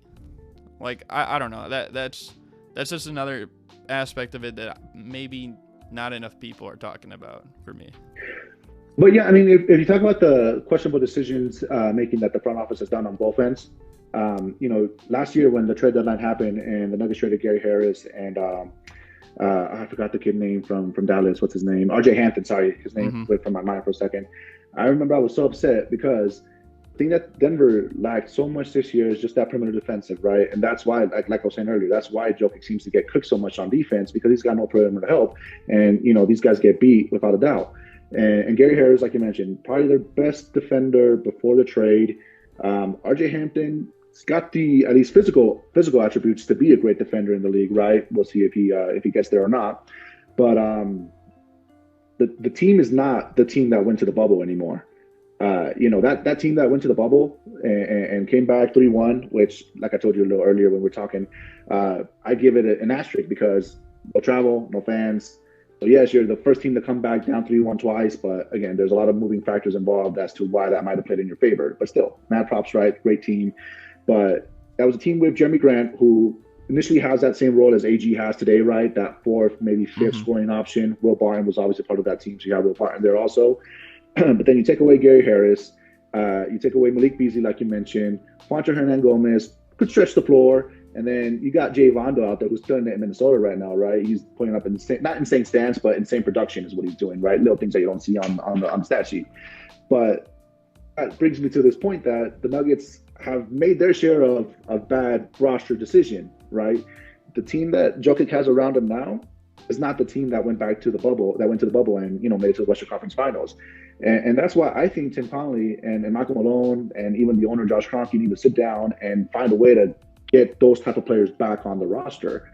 Like, I don't know. That's just another aspect of it that maybe not enough people are talking about for me. But yeah, I mean, if you talk about the questionable decisions making that the front office has done on both ends, last year when the trade deadline happened and the Nuggets traded Gary Harris and I forgot the kid name from Dallas. What's his name? RJ Hampton. Sorry, his name went from my mind for a second. I remember I was so upset because the thing that Denver lacked so much this year is just that perimeter defensive, right? And that's why, like I was saying earlier, that's why Jokic seems to get cooked so much on defense because he's got no perimeter help, and these guys get beat without a doubt. And Gary Harris, like you mentioned, probably their best defender before the trade. RJ Hampton's got the at least physical attributes to be a great defender in the league, right? We'll see if he gets there or not. But the team is not the team that went to the bubble anymore. That team that went to the bubble and came back 3-1, which, like I told you a little earlier when we were talking, I give it an asterisk because no travel, no fans. So yes, you're the first team to come back down 3-1 twice, but again, there's a lot of moving factors involved as to why that might have played in your favor. But still, mad props, right? Great team. But that was a team with Jeremy Grant, who initially has that same role as AG has today, right? That fourth, maybe fifth scoring option. Will Barton was obviously part of that team, so you have Will Barton there also. But then you take away Gary Harris, you take away Malik Beasley, like you mentioned, Juancho Hernan-Gomez could stretch the floor, and then you got Jay Vondo out there who's killing it in Minnesota right now, right? He's putting up not insane stats, but insane production is what he's doing, right? Little things that you don't see on the stat sheet. But that brings me to this point that the Nuggets have made their share of bad roster decision, right? The team that Jokic has around him now is not the team that went to the bubble and made it to the Western Conference Finals. And that's why I think Tim Connelly and Michael Malone and even the owner Josh Kroenke need to sit down and find a way to get those type of players back on the roster.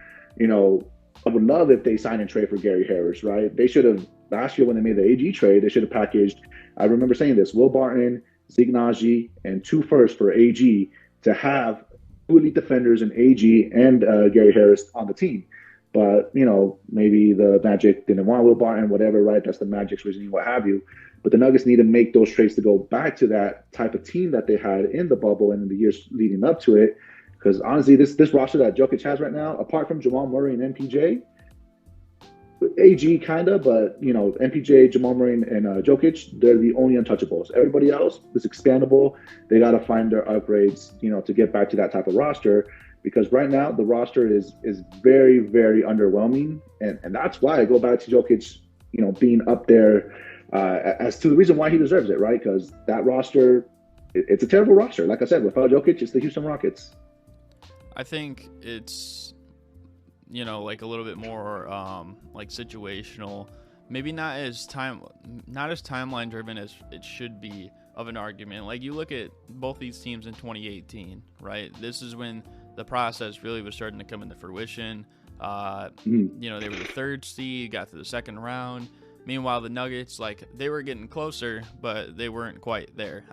I would love if they sign and trade for Gary Harris, right? They should have last year when they made the AG trade, they should have packaged. I remember saying this: Will Barton, Zeke Nnaji, and 2 firsts for AG to have two elite defenders in AG and Gary Harris on the team. But maybe the Magic didn't want Will Barton, whatever, right? That's the Magic's reasoning, what have you. But the Nuggets need to make those trades to go back to that type of team that they had in the bubble and in the years leading up to it. Because honestly, this roster that Jokic has right now, apart from Jamal Murray and MPJ, AG kind of, but MPJ, Jamal Murray, and Jokic, they're the only untouchables. Everybody else is expandable. They got to find their upgrades, to get back to that type of roster. Because right now the roster is very, very underwhelming, and that's why I go back to Jokic, being up there as to the reason why he deserves it, right? Because that roster, it's a terrible roster. Like I said, without Jokic, it's the Houston Rockets. I think it's like a little bit more like situational, maybe not as timeline driven as it should be of an argument. Like you look at both these teams in 2018, right? This is when the process really was starting to come into fruition. They were the third seed, got to the second round. Meanwhile, the Nuggets, they were getting closer, but they weren't quite there.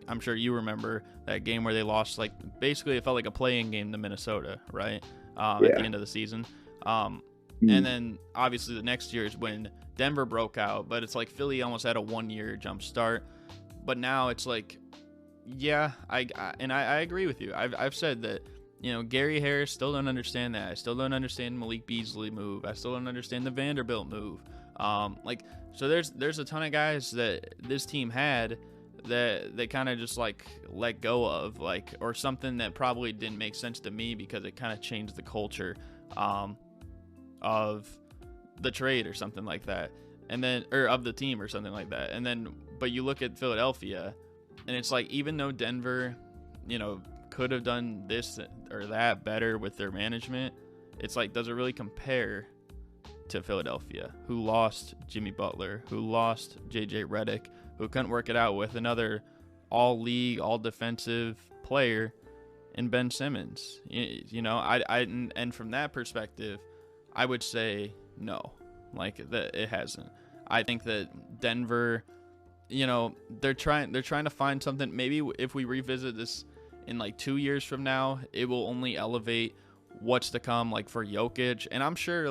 I'm sure you remember that game where they lost, basically it felt like a play-in game to Minnesota, right? At the end of the season. And then obviously the next year is when Denver broke out, but it's like Philly almost had a 1-year jump start. But now it's like, yeah, I agree with you. I've said that, Gary Harris, still don't understand that. I still don't understand Malik Beasley move. I still don't understand the Vanderbilt move. So there's a ton of guys that this team had that they kind of just let go of, or something that probably didn't make sense to me because it kind of changed the culture of the trade or something like that, and then of the team or something like that. And then but you look at Philadelphia, and it's like, even though Denver could have done this or that better with their management, it's like, does it really compare to Philadelphia, who lost Jimmy Butler, who lost JJ Redick, who couldn't work it out with another all-league, all-defensive player in Ben Simmons? And from that perspective, I would say no, that it hasn't. I think that Denver, they're trying to find something. Maybe if we revisit this in 2 years from now, it will only elevate what's to come, for Jokic. And I'm sure,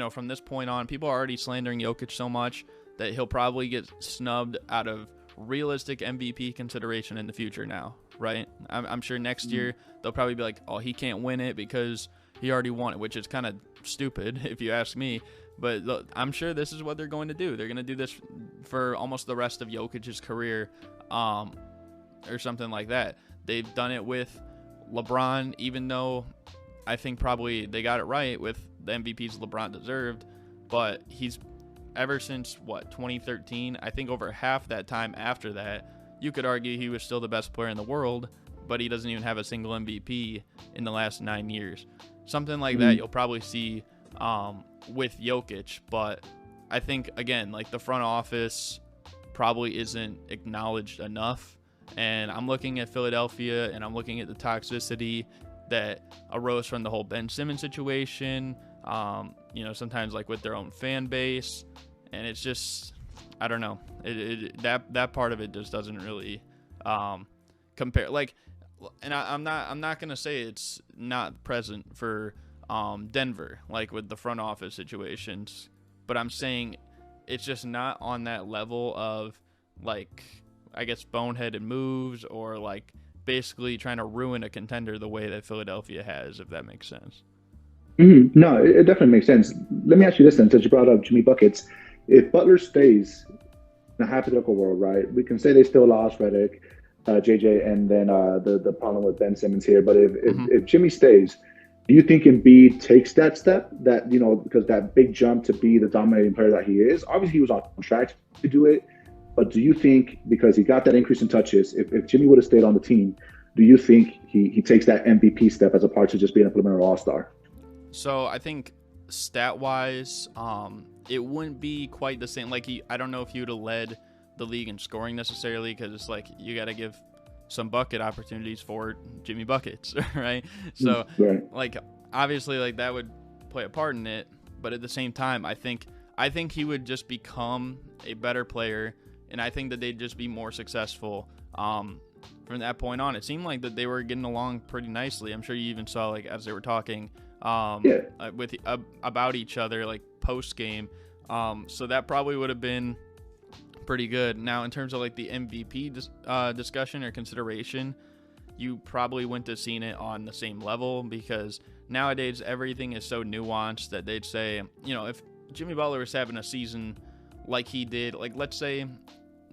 from this point on, people are already slandering Jokic so much that he'll probably get snubbed out of realistic MVP consideration in the future now, right? I'm sure next year they'll probably be like, oh, he can't win it because he already won it, which is kind of stupid if you ask me. But look, I'm sure this is what they're going to do. They're going to do this for almost the rest of Jokic's career, or something like that. They've done it with LeBron, even though I think probably they got it right with the MVPs LeBron deserved, but he's ever since 2013, I think over half that time after that, you could argue he was still the best player in the world, but he doesn't even have a single MVP in the last 9 years. Something like that you'll probably see with Jokic, but I think, again, the front office probably isn't acknowledged enough. And I'm looking at Philadelphia, and I'm looking at the toxicity that arose from the whole Ben Simmons situation, sometimes with their own fan base. And it's just, I don't know, that part of it just doesn't really compare. And I'm not going to say it's not present for Denver, with the front office situations, but I'm saying it's just not on that level of, I guess, boneheaded moves or basically trying to ruin a contender the way that Philadelphia has, if that makes sense. No, it definitely makes sense. Let me ask you this then, since you brought up Jimmy Buckets. If Butler stays in a hypothetical world, right, we can say they still lost Redick, JJ, and then the problem with Ben Simmons here. But if Jimmy stays, do you think Embiid takes that step, because that big jump to be the dominating player that he is? Obviously, he was on track to do it. But do you think, because he got that increase in touches, if Jimmy would have stayed on the team, do you think he takes that MVP step as opposed to just being a preliminary all-star? So I think stat-wise, it wouldn't be quite the same. I don't know if he would have led the league in scoring necessarily, because it's you got to give some bucket opportunities for Jimmy Buckets, right? So, right. obviously, that would play a part in it. But at the same time, I think he would just become a better player, and I think that they'd just be more successful. From that point on, it seemed like that they were getting along pretty nicely. I'm sure you even saw, like, as they were talking with about each other, like, post game. So that probably would have been pretty good. Now, in terms of like the MVP discussion or consideration, you probably wouldn't have seen it on the same level, because nowadays everything is so nuanced that they'd say, you know, if Jimmy Butler was having a season like he did, like, let's say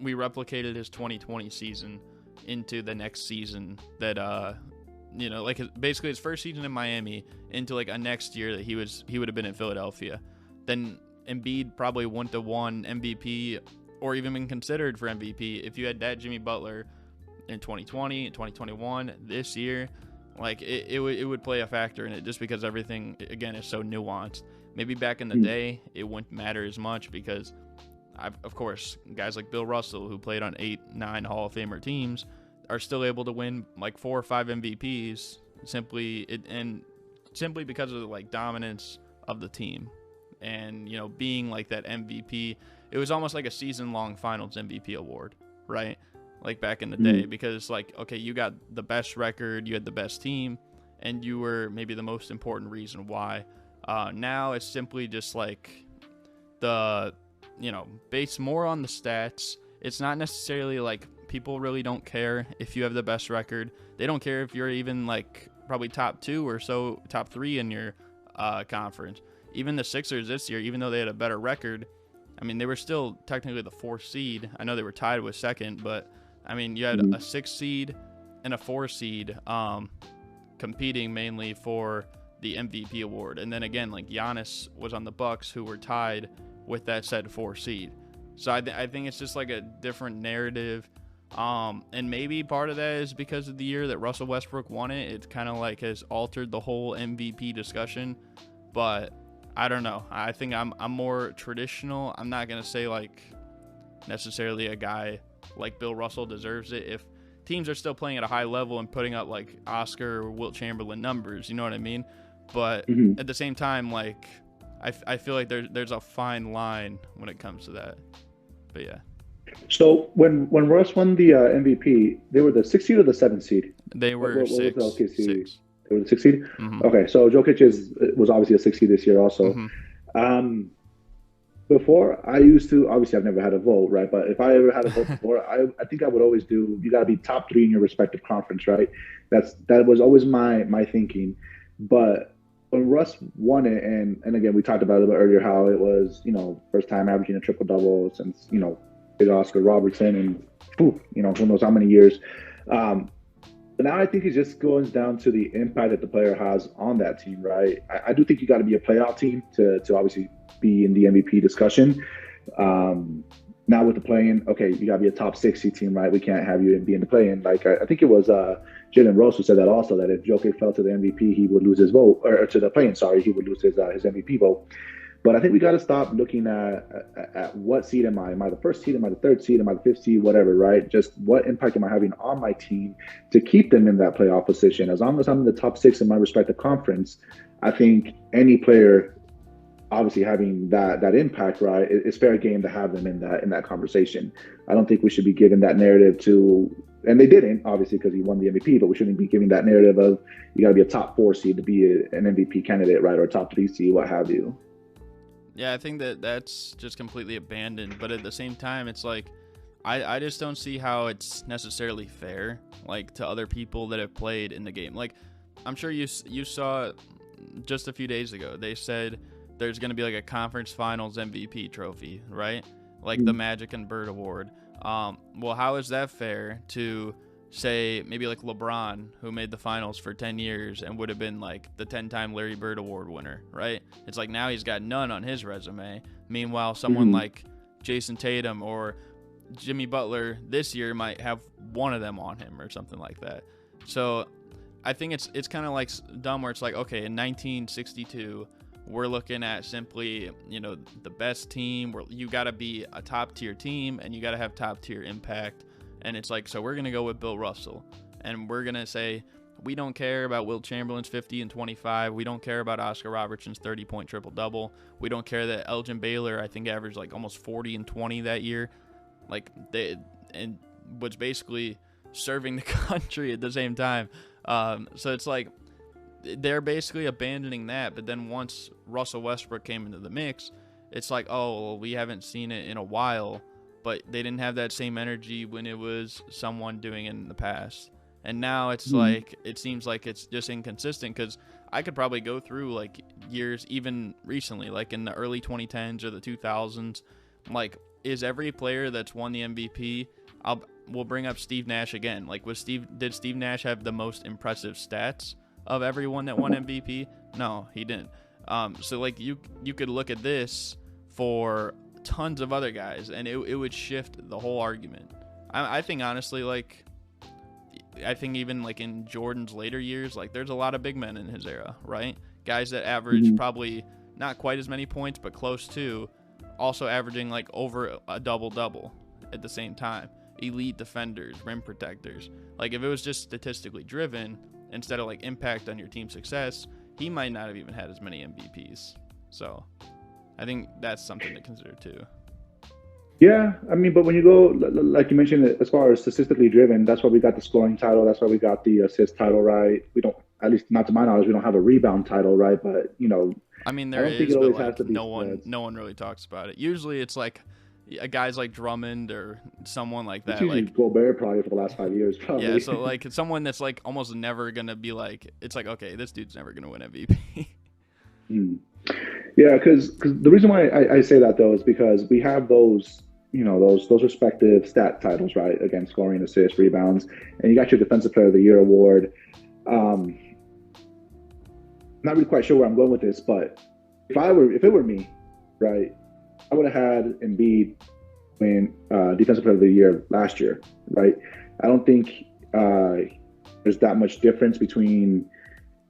we replicated his 2020 season into the next season, that you know, like basically his first season in Miami into like a next year that he would have been in Philadelphia, then Embiid probably wouldn't have won MVP or even been considered for MVP if you had that Jimmy Butler in 2020, 2021, this year. Like, it would play a factor in it, just because everything, again, is so nuanced. Maybe back in the day, it wouldn't matter as much, because, of course, guys like Bill Russell, who played on 8, 9 Hall of Famer teams, are still able to win like 4 or 5 MVPs simply because of the like dominance of the team. And, you know, being like that MVP, it was almost like a season-long finals MVP award, right? Like back in the day, because like, okay, you got the best record, you had the best team, and you were maybe the most important reason why. Now it's simply just like based more on the stats. It's not necessarily like people really don't care if you have the best record. They don't care if you're even like probably top 2 or so, top 3 in your conference. Even the Sixers this year, even though they had a better record, I mean, they were still technically the 4th seed. I know they were tied with 2nd, but I mean, you had a 6 seed and a 4 seed competing mainly for the MVP award. And then again, like Giannis was on the Bucks, who were tied with that said 4 seed. So I think it's just like a different narrative. And maybe part of that is because of the year that Russell Westbrook won it. It kind of like has altered the whole MVP discussion. But I don't know. I think I'm more traditional. I'm not going to say like necessarily a guy like Bill Russell deserves it if teams are still playing at a high level and putting up like Oscar or Wilt Chamberlain numbers, you know what I mean? But at the same time, like I feel like there's a fine line when it comes to that. But yeah. So when Russ won the MVP, they were the 6th seed or the 7th seed? They were what 6. was the OKC? 6. They were the 6th seed? Okay, so Jokic was obviously a 6th seed this year also. Before, I used to, obviously I've never had a vote, right? But if I ever had a vote before, I think I would always do, you got to be top 3 in your respective conference, right? That was always my thinking. But when Russ won it, and again, we talked about it a bit earlier, how it was, you know, first time averaging a triple-double since, you know, big Oscar Robertson and, you know, who knows how many years. But now I think it just goes down to the impact that the player has on that team, right? I do think you got to be a playoff team to obviously be in the MVP discussion. Now with the play-in, okay, you got to be a top 60 team, right? We can't have you be in the play-in. Like I think it was Jalen Rose who said that also, that if Jokic fell to the MVP, he would lose his vote, or to the play-in, sorry, he would lose his MVP vote. But I think we got to stop looking at what seed am I? Am I the 1st seed? Am I the 3rd seed? Am I the 5th seed? Whatever, right? Just what impact am I having on my team to keep them in that playoff position? As long as I'm in the top 6 in my respective conference, I think any player obviously having that impact, right, it's fair game to have them in that conversation. I don't think we should be giving that narrative to, and they didn't, obviously, because he won the MVP, but we shouldn't be giving that narrative of you got to be a top 4 seed to be an MVP candidate, right, or a top 3 seed, what have you. Yeah, I think that's just completely abandoned. But at the same time, it's like I just don't see how it's necessarily fair, like, to other people that have played in the game. Like, I'm sure you saw just a few days ago, they said there's going to be like a conference finals MVP trophy, right? Like the Magic and Bird Award. Well, how is that fair to say maybe like LeBron, who made the finals for 10 years and would have been like the 10-time Larry Bird Award winner, right? It's like now he's got none on his resume. Meanwhile, someone like Jason Tatum or Jimmy Butler this year might have one of them on him or something like that. So I think it's kind of like dumb, where it's like, okay, in 1962, we're looking at simply, you know, the best team, where you got to be a top tier team and you got to have top tier impact. And it's like, so we're going to go with Bill Russell, and we're going to say we don't care about Wilt Chamberlain's 50 and 25. We don't care about Oscar Robertson's 30-point triple-double. We don't care that Elgin Baylor, I think, averaged like almost 40 and 20 that year. Like, and was basically serving the country at the same time. So it's like they're basically abandoning that. But then once Russell Westbrook came into the mix, it's like, oh, well, we haven't seen it in a while. But they didn't have that same energy when it was someone doing it in the past. And now it's like, it seems like it's just inconsistent, because I could probably go through like years, even recently, like in the early 2010s or the 2000s, like, is every player that's won the MVP, we'll bring up Steve Nash again. Like, did Steve Nash have the most impressive stats of everyone that won MVP? No, he didn't. So like you could look at this for tons of other guys, and it would shift the whole argument. I think honestly, like, I think even like in Jordan's later years, like, there's a lot of big men in his era, right? Guys that average probably not quite as many points, but close to, also averaging like over a double-double at the same time. Elite defenders, rim protectors. Like, if it was just statistically driven instead of like impact on your team's success, he might not have even had as many MVPs. So I think that's something to consider too. Yeah, I mean, but when you go, like you mentioned, as far as statistically driven, that's why we got the scoring title. That's why we got the assist title, right? We don't, at least not to my knowledge, we don't have a rebound title, right? But, you know, I mean, there is, but like no one really talks about it. Usually it's like guys like Drummond or someone like that. It's usually like Gobert probably for the last 5 years, probably. Yeah, so like someone that's like almost never going to be like, it's like, okay, this dude's never going to win MVP. Yeah, because the reason why I say that, though, is because we have those, you know, those respective stat titles, right? Again, scoring, assists, rebounds, and you got your Defensive Player of the Year award. Not really quite sure where I'm going with this, but if it were me, right, I would have had Embiid win Defensive Player of the Year last year, right? I don't think there's that much difference between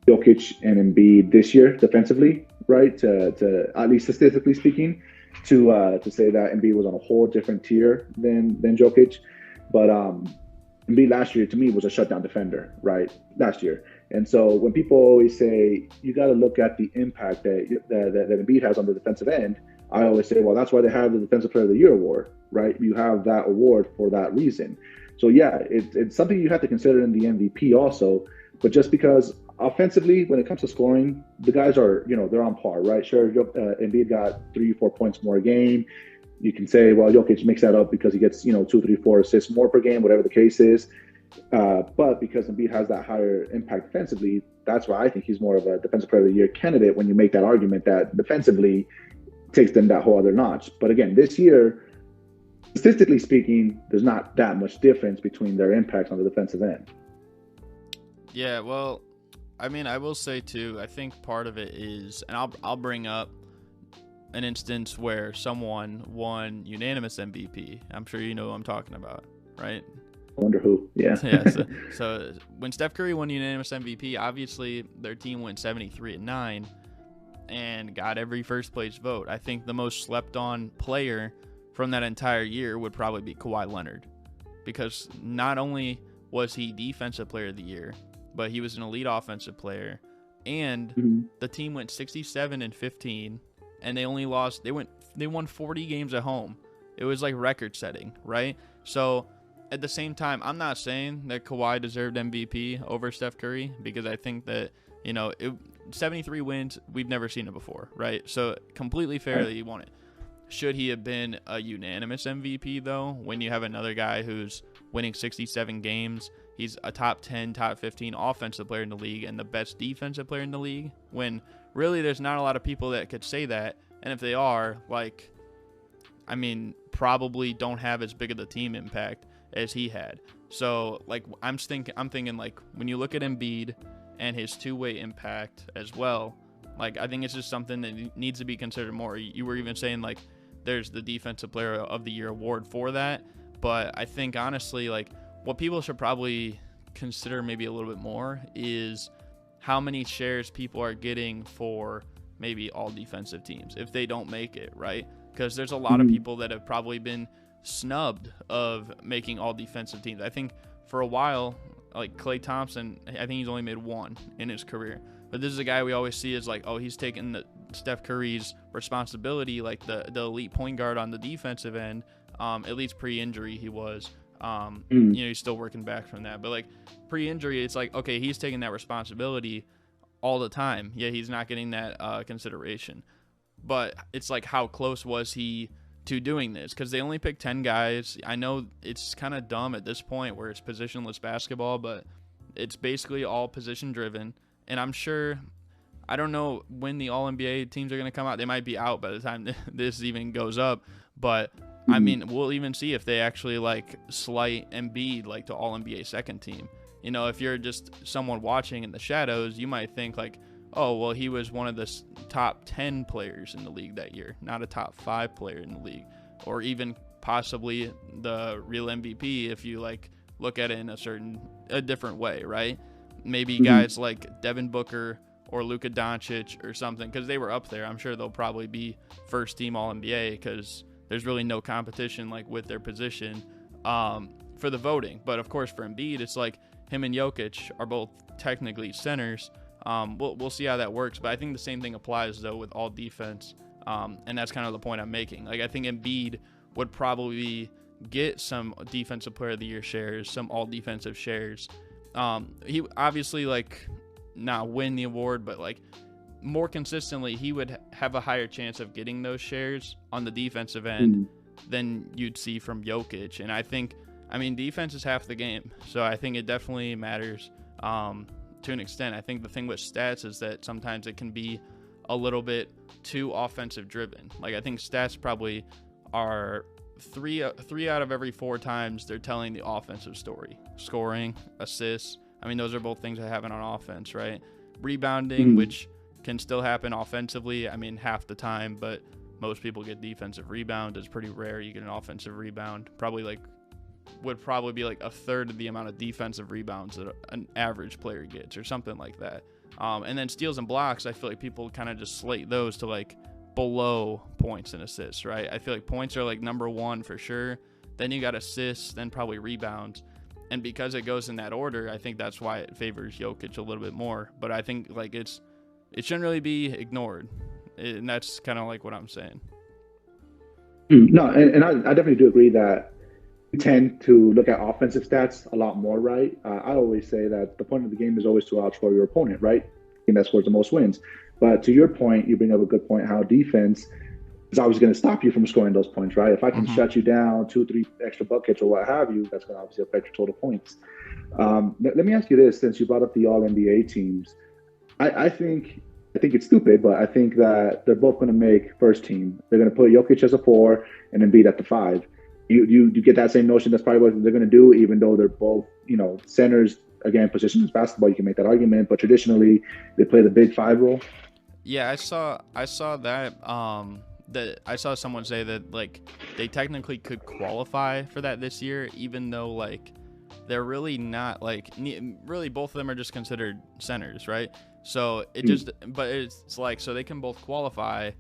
Jokic and Embiid this year defensively, right? To at least statistically speaking, to say that Embiid was on a whole different tier than Jokic, but Embiid last year to me was a shutdown defender, right? Last year, and so when people always say you got to look at the impact that Embiid has on the defensive end, I always say, well, that's why they have the Defensive Player of the Year award, right? You have that award for that reason. So yeah, it's something you have to consider in the MVP also. But just because offensively, when it comes to scoring, the guys are, you know, they're on par, right? Sure, Embiid got 3-4 points more a game. You can say, well, Jokic makes that up because he gets, you know, 2, 3, 4 assists more per game, whatever the case is. But because Embiid has that higher impact defensively, that's why I think he's more of a Defensive Player of the Year candidate when you make that argument that defensively takes them that whole other notch. But again, this year, statistically speaking, there's not that much difference between their impacts on the defensive end. Yeah, well, I mean, I will say too, I think part of it is, and I'll bring up an instance where someone won unanimous MVP. I'm sure you know who I'm talking about, right? I wonder who. Yeah. Yeah. So when Steph Curry won unanimous MVP, obviously their team went 73-9 and got every first place vote. I think the most slept on player from that entire year would probably be Kawhi Leonard, because not only was he Defensive Player of the Year, but he was an elite offensive player, and the team went 67-15, and they only lost. They won 40 games at home. It was like record setting, right? So at the same time, I'm not saying that Kawhi deserved MVP over Steph Curry, because I think that, you know, 73 wins, we've never seen it before, right? So completely fair that he won it. Should he have been a unanimous MVP, though, when you have another guy who's winning 67 games? He's a top 10, top 15 offensive player in the league and the best defensive player in the league, when really there's not a lot of people that could say that. And if they are, like, I mean, probably don't have as big of the team impact as he had. So, like, I'm thinking, like, when you look at Embiid and his two-way impact as well, like, I think it's just something that needs to be considered more. You were even saying, like, there's the Defensive Player of the Year award for that. But I think, honestly, like, what people should probably consider maybe a little bit more is how many shares people are getting for maybe all defensive teams if they don't make it, right? Because there's a lot of people that have probably been snubbed of making all defensive teams. I think for a while, like Klay Thompson, I think he's only made one in his career. But this is a guy we always see as like, oh, he's taking the Steph Curry's responsibility, like the elite point guard on the defensive end. At least pre-injury he was. He's still working back from that. But like pre-injury, it's like, okay, he's taking that responsibility all the time. Yeah, he's not getting that consideration. But it's like, how close was he to doing this? Because they only picked 10 guys. I know it's kind of dumb at this point where it's positionless basketball, but it's basically all position driven. And I'm sure, I don't know when the All-NBA teams are going to come out. They might be out by the time this even goes up. But, I mean, we'll even see if they actually, like, slight Embiid, like, to All-NBA second team. You know, if you're just someone watching in the shadows, you might think, like, oh, well, he was one of the top 10 players in the league that year, not a top 5 player in the league. Or even possibly the real MVP if you, like, look at it in a different way, right? Maybe guys like Devin Booker or Luka Doncic or something, because they were up there. I'm sure they'll probably be first team All-NBA because there's really no competition like with their position for the voting. But of course for Embiid, it's like him and Jokic are both technically centers. We'll see how that works. But I think the same thing applies though with all defense, and that's kind of the point I'm making. Like I think Embiid would probably get some defensive player of the year shares, some all defensive shares. He obviously like not win the award, but like more consistently he would have a higher chance of getting those shares on the defensive end than you'd see from Jokic. And I mean defense is half the game, so I think it definitely matters to an extent. I think the thing with stats is that sometimes it can be a little bit too offensive driven. Like I think stats probably are three out of every 4 times they're telling the offensive story. Scoring, assists, I mean those are both things that happen on offense, right? Rebounding, which can still happen offensively, I mean half the time, but most people get defensive rebound. It's pretty rare you get an offensive rebound. Would probably be like a third of the amount of defensive rebounds that an average player gets or something like that. And then steals and blocks, I feel like people kind of just slate those to like below points and assists, right? I feel like points are like number 1 for sure. Then you got assists, then probably rebounds. And because it goes in that order, I think that's why it favors Jokic a little bit more. But I think like it shouldn't really be ignored. And that's kind of like what I'm saying. No, and I definitely do agree that we tend to look at offensive stats a lot more, right? I always say that the point of the game is always to outscore your opponent, right? And that scores the most wins. But to your point, you bring up a good point, how defense is always going to stop you from scoring those points, right? If I can shut you down 2-3 extra buckets or what have you, that's going to obviously affect your total points. Let me ask you this, since you brought up the All-NBA teams. I think it's stupid, but I think that they're both going to make first team. They're going to put Jokic as a 4 and Embiid at the 5. You get that same notion. That's probably what they're going to do, even though they're both, centers. Again, positionless basketball, you can make that argument, but traditionally they play the big 5 role. Yeah, I saw that. That I saw someone say that like they technically could qualify for that this year, even though like they're really not like really both of them are just considered centers, right? So it just but it's like so they can both qualify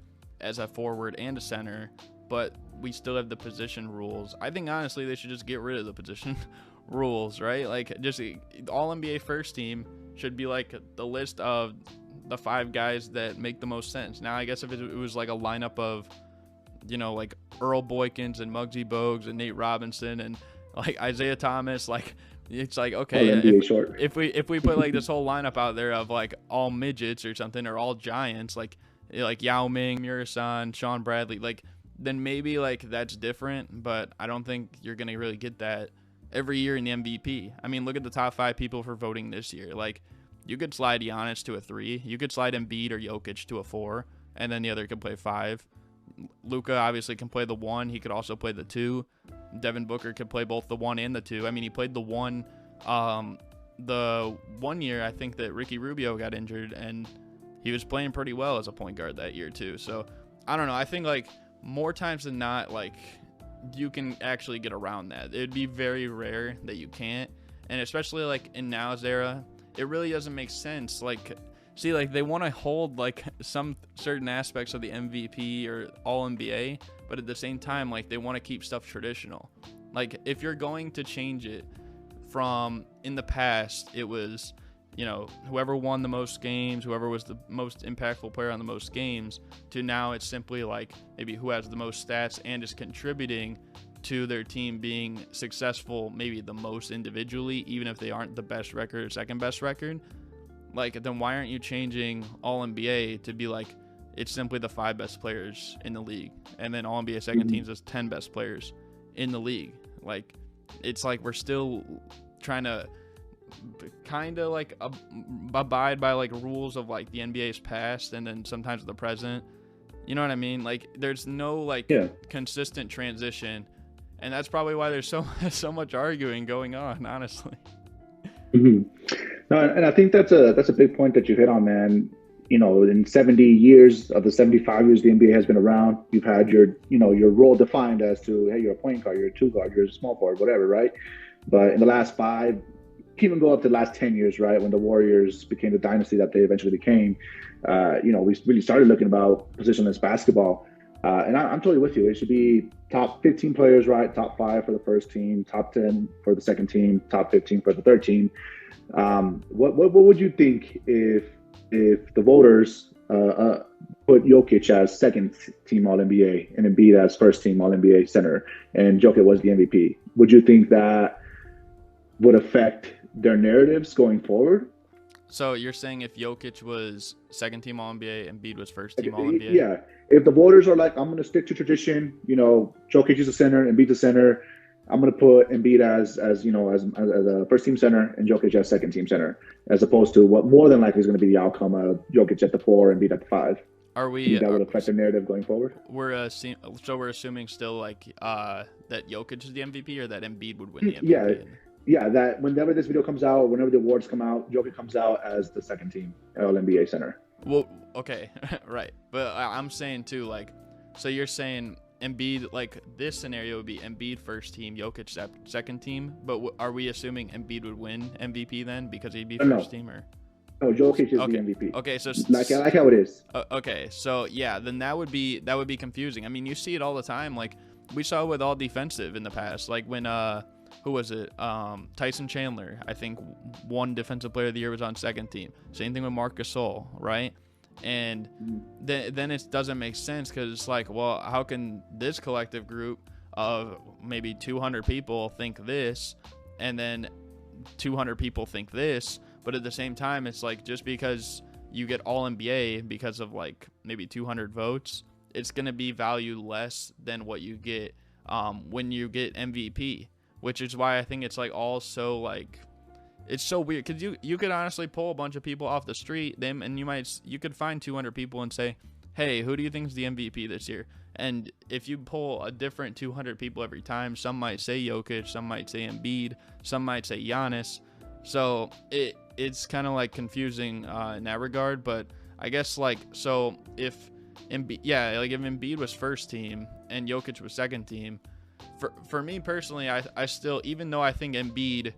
as a forward and a center, but we still have the position rules. I think honestly they should just get rid of the position rules, right? Like just all NBA first team should be like the list of the 5 guys that make the most sense. Now I guess if it was like a lineup of like Earl Boykins and Muggsy Bogues and Nate Robinson and like Isaiah Thomas, like it's like okay, if we put like this whole lineup out there of like all midgets or something or all giants, like Yao Ming, Murasan, Sean Bradley, like then maybe like that's different, but I don't think you're gonna really get that every year in the MVP. I mean, look at the top 5 people for voting this year. Like you could slide Giannis to a 3, you could slide Embiid or Jokic to a 4, and then the other could play 5. Luka obviously can play the 1. He could also play the 2. Devin Booker could play both the 1 and the 2. I mean, he played the 1 the 1 year I think that Ricky Rubio got injured, and he was playing pretty well as a point guard that year too. So I don't know. I think like more times than not, like you can actually get around that. It'd be very rare that you can't, and especially like in now's era, it really doesn't make sense. Like, see, like they want to hold like some certain aspects of the MVP or All NBA, but at the same time, like they want to keep stuff traditional. Like if you're going to change it from in the past, it was, you know, whoever won the most games, whoever was the most impactful player on the most games, to now it's simply like maybe who has the most stats and is contributing to their team being successful maybe the most individually, even if they aren't the best record or second best record. Like, then why aren't you changing All-NBA to be like, it's simply the 5 best players in the league, and then All-NBA second teams as 10 best players in the league? Like, it's like we're still trying to kind of like abide by like rules of like the NBA's past and then sometimes the present. You know what I mean? Like, there's no like consistent transition, and that's probably why there's so much arguing going on, honestly. Mm-hmm. No, and I think that's a big point that you hit on, man. You know, in 70 years of the 75 years the NBA has been around, you've had your role defined as to, hey, you're a point guard, you're a two guard, you're a small forward, whatever, right? But in the last 5, even go up to the last 10 years, right, when the Warriors became the dynasty that they eventually became, we really started looking about positionless basketball. And I'm totally with you. It should be top 15 players, right? Top 5 for the first team, top 10 for the second team, top 15 for the third team. What would you think if the voters put Jokic as second team All-NBA and Embiid as first team All-NBA center, and Jokic was the MVP? Would you think that would affect their narratives going forward? So you're saying if Jokic was second team All-NBA and Embiid was first team All-NBA? Yeah. If the voters are like, I'm going to stick to tradition, you know, Jokic is a center, Embiid's a center, I'm going to put Embiid as a first team center and Jokic as second team center, as opposed to what more than likely is going to be the outcome of Jokic at the 4 and Embiid at the 5. Are we? That would affect the narrative going forward. We're assuming still like that Jokic is the MVP, or that Embiid would win the MVP. Yeah. Yeah, that whenever this video comes out, whenever the awards come out, Jokic comes out as the second team All-NBA center. Well, okay, right. But I'm saying too, like, so you're saying Embiid, like this scenario would be Embiid first team, Jokic second team. But are we assuming Embiid would win MVP then because he'd be first team, or? No, Jokic is the MVP. Okay, so like how it is. Okay, so yeah, then that would be confusing. I mean, you see it all the time. Like we saw with all defensive in the past, like when who was it? Tyson Chandler, I think, won Defensive Player of the Year, was on second team. Same thing with Marc Gasol, right? And then it doesn't make sense, because it's like, well, how can this collective group of maybe 200 people think this, and then 200 people think this, but at the same time, it's like, just because you get All-NBA because of like maybe 200 votes, it's going to be valued less than what you get when you get MVP. Which is why I think it's like all so like, it's so weird, because you could honestly pull a bunch of people off the street, and you could find 200 people and say, hey, who do you think is the MVP this year? And if you pull a different 200 people every time, some might say Jokic, some might say Embiid, some might say Giannis. So it's kind of like confusing in that regard. But I guess like, so if Embiid was first team and Jokic was second team, for me personally, I still, even though I think Embiid,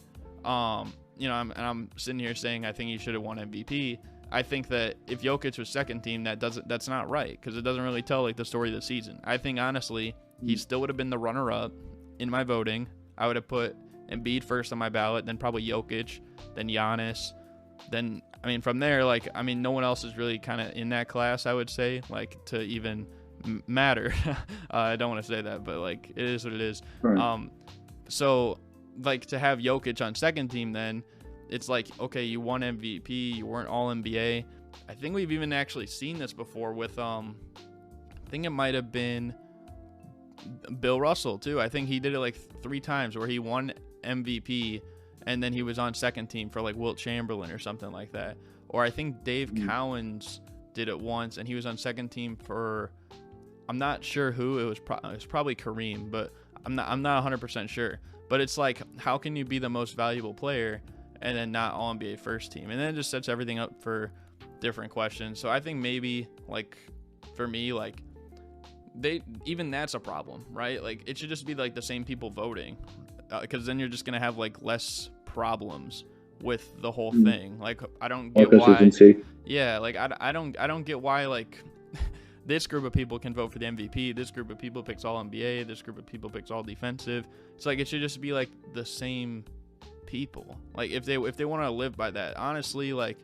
I'm sitting here saying I think he should have won MVP, I think that if Jokic was second team, that's not right, because it doesn't really tell like the story of the season. I think honestly, he still would have been the runner-up in my voting. I would have put Embiid first on my ballot, then probably Jokic, then Giannis, then from there, like, no one else is really kind of in that class, I would say, like, to even matter. I don't want to say that, but like, it is what it is. Right. So like, to have Jokic on second team, then it's like, okay, you won MVP, you weren't all NBA. I think we've even actually seen this before with I think it might have been Bill Russell too. I think he did it like 3 times where he won MVP and then he was on second team for like Wilt Chamberlain or something like that. Or I think Dave Cowens did it once and he was on second team for, I'm not sure who, it was probably Kareem, but I'm not 100% sure. But it's like, how can you be the most valuable player and then not all NBA first team? And then it just sets everything up for different questions. So I think maybe, like, for me, like, even that's a problem, right? Like, it should just be like the same people voting, because then you're just gonna have like less problems with the whole thing. Like, I don't get why. Yeah, like I don't get why, like, this group of people can vote for the MVP, this group of people picks all NBA, this group of people picks all defensive. It's like, it should just be like the same people. Like if they want to live by that, honestly, like,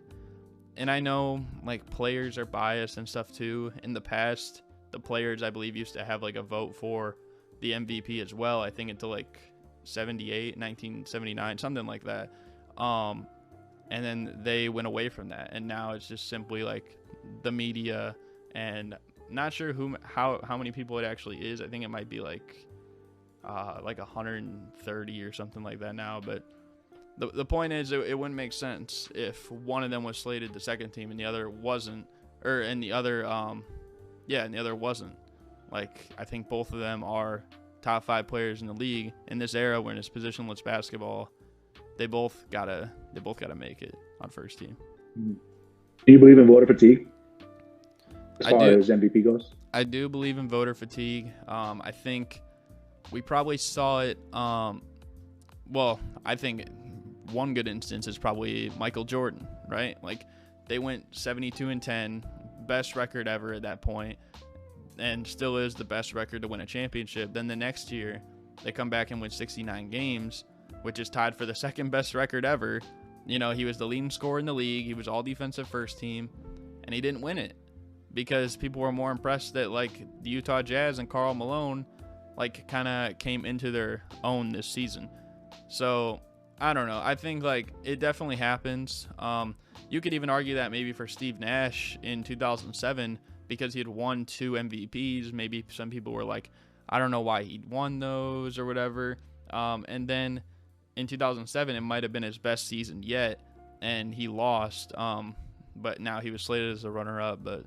and I know like players are biased and stuff too. In the past, the players I believe used to have like a vote for the MVP as well. I think until like 1979, something like that. And then they went away from that, and now it's just simply like the media, and not sure how many people it actually is. I think it might be like 130 or something like that now. But the point is, it wouldn't make sense if one of them was slated the second team and the other wasn't, and the other wasn't. Like, I think both of them are top 5 players in the league in this era when it's positionless basketball. They both gotta make it on first team. Do you believe in voter fatigue as far as MVP goes? I do believe in voter fatigue. I think we probably saw it. I think one good instance is probably Michael Jordan, right? Like, they went 72-10, best record ever at that point, and still is the best record to win a championship. Then the next year, they come back and win 69 games, which is tied for the second best record ever. You know, he was the leading scorer in the league. He was all defensive first team, and he didn't win it because people were more impressed that, like, the Utah Jazz and Karl Malone, like, kind of came into their own this season. So, I don't know. I think, like, it definitely happens. You could even argue that maybe for Steve Nash in 2007, because he had won 2 MVPs, maybe some people were like, I don't know why he won those or whatever. And then in 2007, it might have been his best season yet, and he lost. But now he was slated as a runner-up. But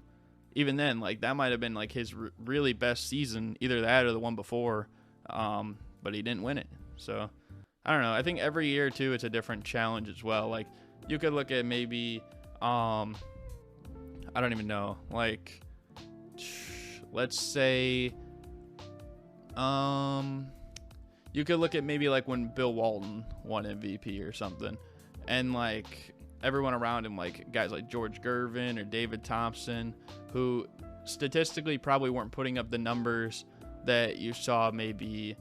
even then, like, that might have been like his really best season, either that or the one before. But he didn't win it. So I don't know. I think every year too, it's a different challenge as well. Like, you could look at maybe, I don't even know. Like, let's say, you could look at maybe like when Bill Walton won MVP or something, and like everyone around him, like guys like George Gervin or David Thompson, who statistically probably weren't putting up the numbers that you saw maybe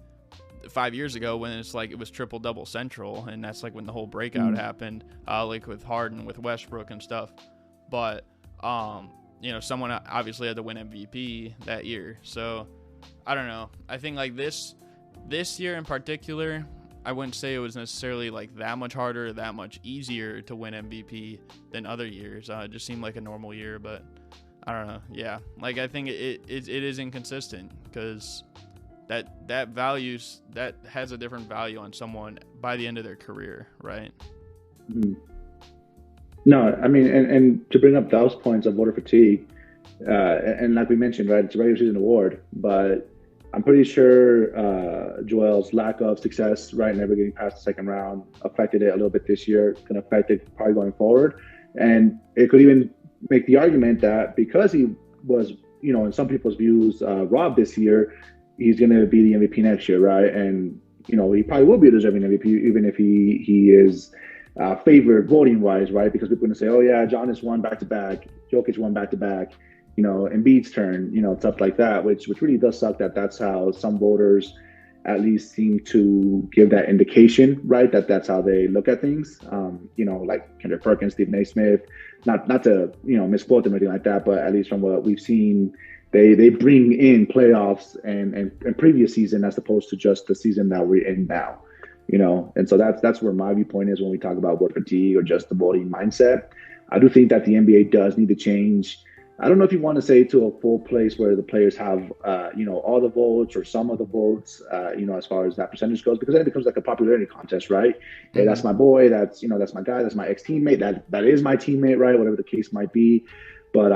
5 years ago when it's like it was triple-double central, and that's like when the whole breakout happened, like with Harden, with Westbrook and stuff. But you know, someone obviously had to win MVP that year. So I don't know. I think like this year in particular, I wouldn't say it was necessarily like that much harder, that much easier to win MVP than other years. It just seemed like a normal year, but I don't know. Yeah, like I think it is inconsistent because that has a different value on someone by the end of their career, right? No, I mean, and to bring up those points of voter fatigue, and like we mentioned, right, it's a regular season award, but I'm pretty sure Joel's lack of success, right, never getting past the second round affected it a little bit this year. It's going to affect it probably going forward. And it could even make the argument that because he was, you know, in some people's views, robbed this year, he's going to be the MVP next year, right? And, you know, he probably will be a deserving MVP, even if he is favored voting-wise, right? Because people are going to say, oh, yeah, Giannis won back-to-back, Jokic won back-to-back, you know, Embiid's turn, you know, stuff like that, which really does suck that that's how some voters at least seem to give that indication, right? That's how they look at things. You know, like Kendrick Perkins, Stephen A. Smith, not to, you know, misquote them or anything like that, but at least from what we've seen, they bring in playoffs and previous season as opposed to just the season that we're in now, you know? And so that's where my viewpoint is when we talk about vote fatigue or just the voting mindset. I do think that the NBA does need to change. I don't know if you want to say to a full place where the players have, you know, all the votes or some of the votes, you know, as far as that percentage goes, because then it becomes like a popularity contest, right? Mm-hmm. Hey, that's my boy. That's, you know, that's my guy. That's my ex-teammate. That is my teammate, right? Whatever the case might be. But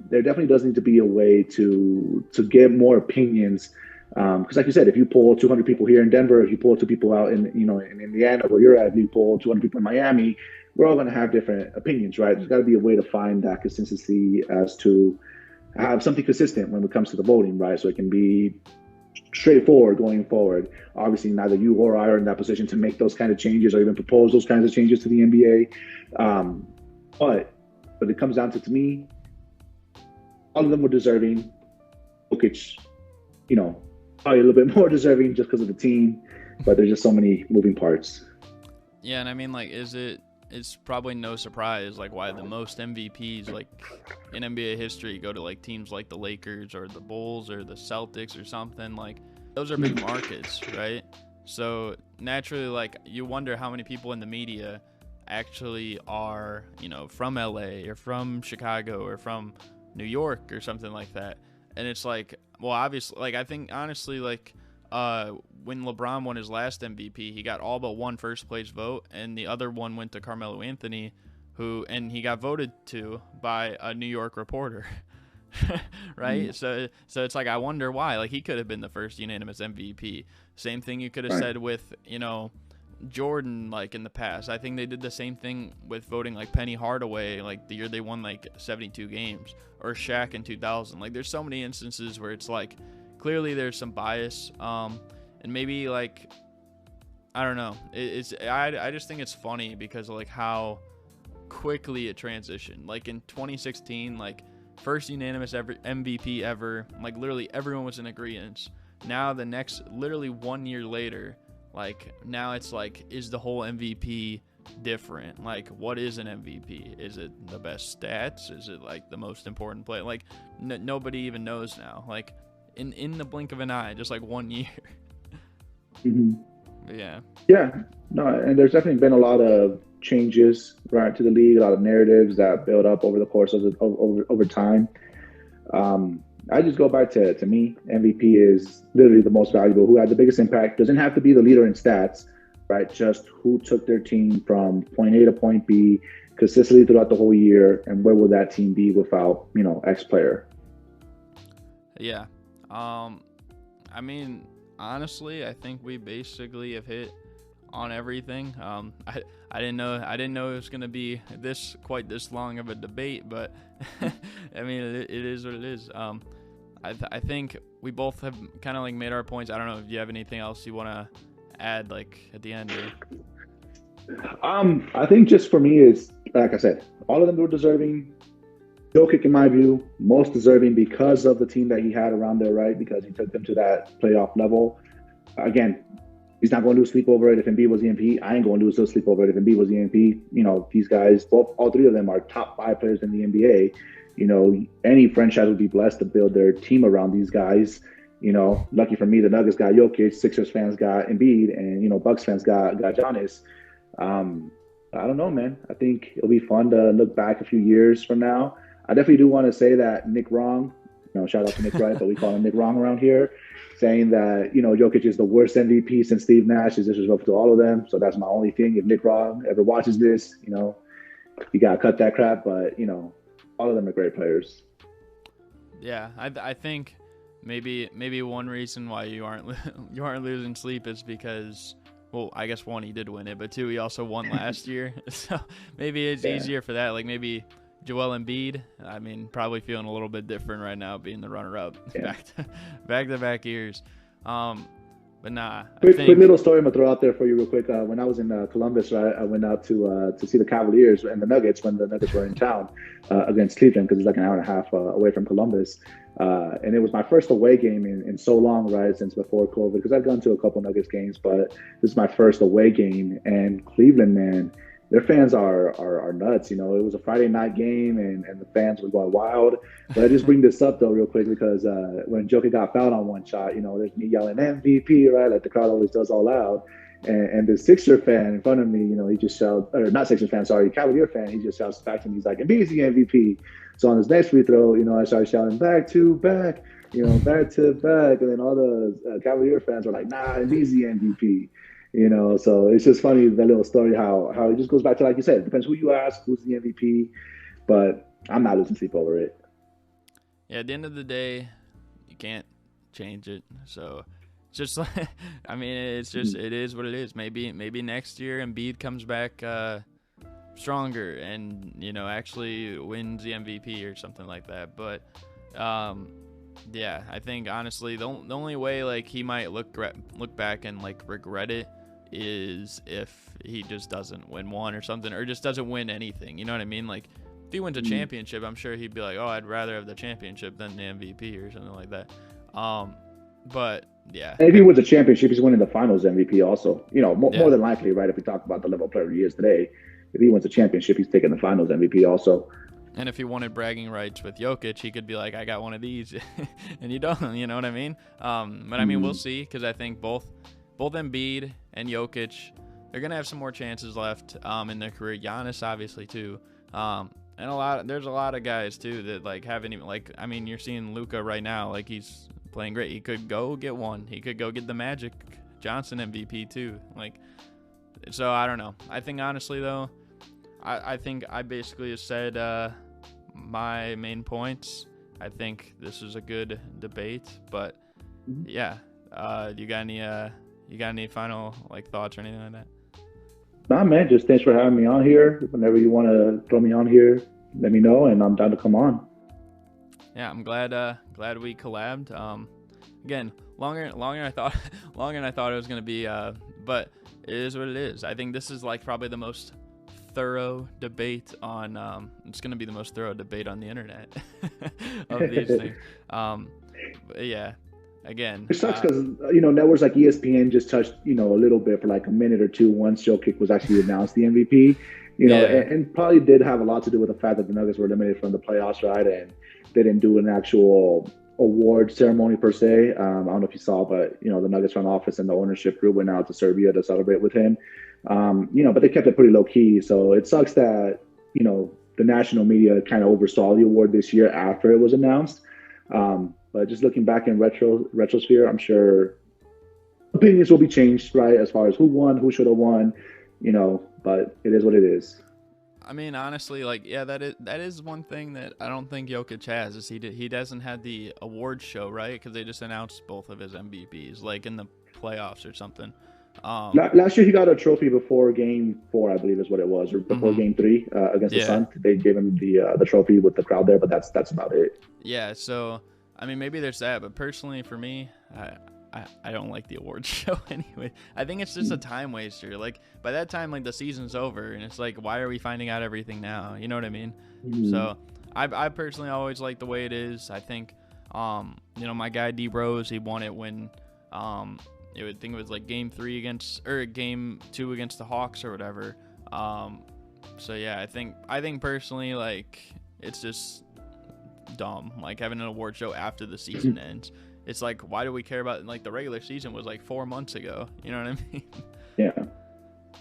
there definitely does need to be a way to get more opinions. Because like you said, if you pull 200 people here in Denver, if you pull 2 people out in, you know, in Indiana where you're at, if you pull 200 people in Miami, we're all going to have different opinions, right? There's got to be a way to find that consistency as to have something consistent when it comes to the voting, right? So it can be straightforward going forward. Obviously, neither you or I are in that position to make those kind of changes or even propose those kinds of changes to the NBA. But it comes down to me, all of them were deserving. Jokic, you know, probably a little bit more deserving just because of the team, but there's just so many moving parts. Yeah, and I mean, like, it's probably no surprise, like, why the most MVPs, like, in NBA history go to, like, teams like the Lakers or the Bulls or the Celtics or something. Like, those are big markets, right? So, naturally, like, you wonder how many people in the media actually are, you know, from LA or from Chicago or from New York or something like that. And it's like, well, obviously, like, I think, honestly, like, when LeBron won his last MVP, he got all but one first place vote, and the other one went to Carmelo Anthony, and he got voted to by a New York reporter, right? So it's like, I wonder why. Like, he could have been the first unanimous MVP. Same thing you could have said with, you know, Jordan, like, in the past. I think they did the same thing with voting, like, Penny Hardaway, like, the year they won, like, 72 games, or Shaq in 2000. Like, there's so many instances where it's like, clearly there's some bias, and maybe, like, I don't know. I just think it's funny because of, like, how quickly it transitioned. Like, in 2016, like, first unanimous MVP ever. Like, literally everyone was in agreement. Now the next, literally 1 year later, like, now it's like, is the whole MVP different? Like, what is an MVP? Is it the best stats? Is it, like, the most important play? Like, nobody even knows now. Like, in the blink of an eye, just like 1 year. Yeah. Yeah, no, and there's definitely been a lot of changes, right, to the league, a lot of narratives that build up over the course of over time. I just go back to me. MVP is literally the most valuable, who had the biggest impact. Doesn't have to be the leader in stats, right? Just who took their team from point A to point B consistently throughout the whole year, and where would that team be without, you know, X player? Yeah. I mean, honestly, I think we basically have hit on everything. I didn't know it was gonna be quite this long of a debate, but I mean, it is what it is. I think we both have kind of, like, made our points. I don't know if you have anything else you want to add, like, at the end. I think just for me is, like I said, all of them were deserving. Jokic, in my view, most deserving because of the team that he had around there, right? Because he took them to that playoff level. Again, he's not going to sleep over it if Embiid was the MVP. I ain't going to sleep over it if Embiid was the MVP. You know, these guys, all three of them are top 5 players in the NBA. You know, any franchise would be blessed to build their team around these guys. You know, lucky for me, the Nuggets got Jokic, Sixers fans got Embiid, and, you know, Bucks fans got Giannis. I don't know, man. I think it'll be fun to look back a few years from now. I definitely do want to say that Nick Wrong, you know, shout out to Nick Wright, but we call him Nick Wrong around here, saying that, you know, Jokic is the worst MVP since Steve Nash is disrespectful to all of them. So that's my only thing. If Nick Wrong ever watches this, you know, you got to cut that crap. But, you know, all of them are great players. Yeah, I think maybe one reason why you aren't losing sleep is because, well, I guess one, he did win it, but two, he also won last year. So maybe it's easier for that. Like, maybe Joel Embiid, I mean, probably feeling a little bit different right now, being the runner-up back to back years. But nah. Quick little story I'm gonna throw out there for you real quick. When I was in Columbus, right, I went out to see the Cavaliers and the Nuggets when the Nuggets were in town against Cleveland, because it's like an hour and a half away from Columbus. And it was my first away game in so long, right, since before COVID, because I've gone to a couple Nuggets games, but this is my first away game. And Cleveland, man, their fans are nuts. You know, it was a Friday night game, and the fans were going wild. But I just bring this up, though, real quick, because when Jokic got fouled on one shot, you know, there's me yelling MVP, right, like the crowd always does all loud. And the Sixer fan in front of me, you know, he just shouts, or not Sixer fan, sorry, Cavalier fan, he just shouts back to me. He's like, Embiid's the MVP. So on his next free throw, you know, I started shouting back to back, you know, back to back. And then all the Cavalier fans were like, nah, Embiid's the MVP. You know, so it's just funny, that little story, how it just goes back to, like you said, it depends who you ask, who's the MVP. But I'm not losing sleep over it. Yeah, at the end of the day, you can't change it. So just like, I mean, it's just, it is what it is. Maybe next year Embiid comes back stronger and, you know, actually wins the MVP or something like that. But yeah, I think honestly the only way, like, he might look back and, like, regret it is if he just doesn't win one or something, or just doesn't win anything. You know what I mean? Like, if he wins a championship, I'm sure he'd be like, oh, I'd rather have the championship than the MVP or something like that. But yeah, And if he wins a championship, he's winning the Finals MVP also. More yeah. than likely, right? If we talk about the level of player he is today, if he wins a championship, he's taking the Finals MVP also. And if he wanted bragging rights with Jokic, he could be like, I got one of these, and you don't. You know what I mean? But I mean, we'll see, because I think both Embiid and Jokic, they're gonna have some more chances left in their career. Giannis, obviously, too. And there's a lot of guys too that like haven't even, like, I mean, you're seeing Luka right now, like he's playing great. He could go get one. He could go get the Magic Johnson MVP too. Like, so I don't know. I think honestly though, I think I basically have said my main points. I think this is a good debate, but yeah, you got any final like thoughts or anything like that? Nah, man, just thanks for having me on here. Whenever you want to throw me on here, let me know, and I'm down to come on. Yeah, I'm glad we collabed. Again, longer than I thought longer than I thought it was gonna be. But it is what it is. I think this is like probably the most thorough debate on. It's gonna be the most thorough debate on the internet of these things. But yeah. Again, It sucks because networks like ESPN just touched a little bit for like a minute or two once Jokic was actually announced the MVP. Yeah. And probably did have a lot to do with the fact that the Nuggets were eliminated from the playoffs, right? And they didn't do an actual award ceremony per se. I don't know if you saw, but the Nuggets front office and the ownership group went out to Serbia to celebrate with him. But they kept it pretty low key. So it sucks that the national media kind of oversaw the award this year after it was announced. But just looking back in retrosphere, I'm sure opinions will be changed, right? As far as who won, who should have won, but it is what it is. I mean, honestly, like, yeah, that is one thing that I don't think Jokic has, is he doesn't have the award show, right? Because they just announced both of his MVPs, like in the playoffs or something. Last year he got a trophy before Game 4, I believe is what it was, or before Game 3 against the Suns. They gave him the trophy with the crowd there, but that's about it. Yeah, so I mean, maybe there's that, but personally for me, I don't like the awards show anyway. I think it's just a time waster. Like, by that time, like, the season's over, and it's like, why are we finding out everything now? You know what I mean? So I personally always like the way it is. I think, my guy D Rose, he won it when I would think it was like Game 2 against the Hawks or whatever. So yeah, I think personally, like, it's just dumb, like having an award show after the season ends. It's like, why do we care about, like, the regular season was like 4 months ago, you know what I mean? Yeah.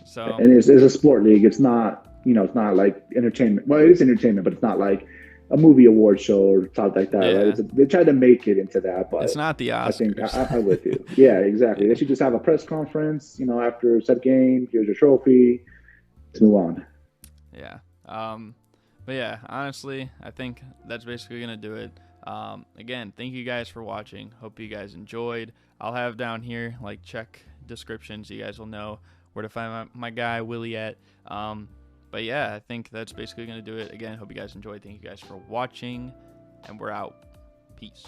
So, and it's a sport league. It's not it's not like entertainment. Well, it is entertainment, but it's not like a movie award show or something like that, right? They tried to make it into that, but it's not the Oscars. I think I'm with you. Yeah, exactly. They should just have a press conference, after said game. Here's your trophy. Let's move on. Yeah. But yeah, honestly, I think that's basically going to do it. Again, thank you guys for watching. Hope you guys enjoyed. I'll have down here, like, check descriptions. You guys will know where to find my guy, Willy, at. But yeah, I think that's basically going to do it. Again, hope you guys enjoyed. Thank you guys for watching, and we're out. Peace.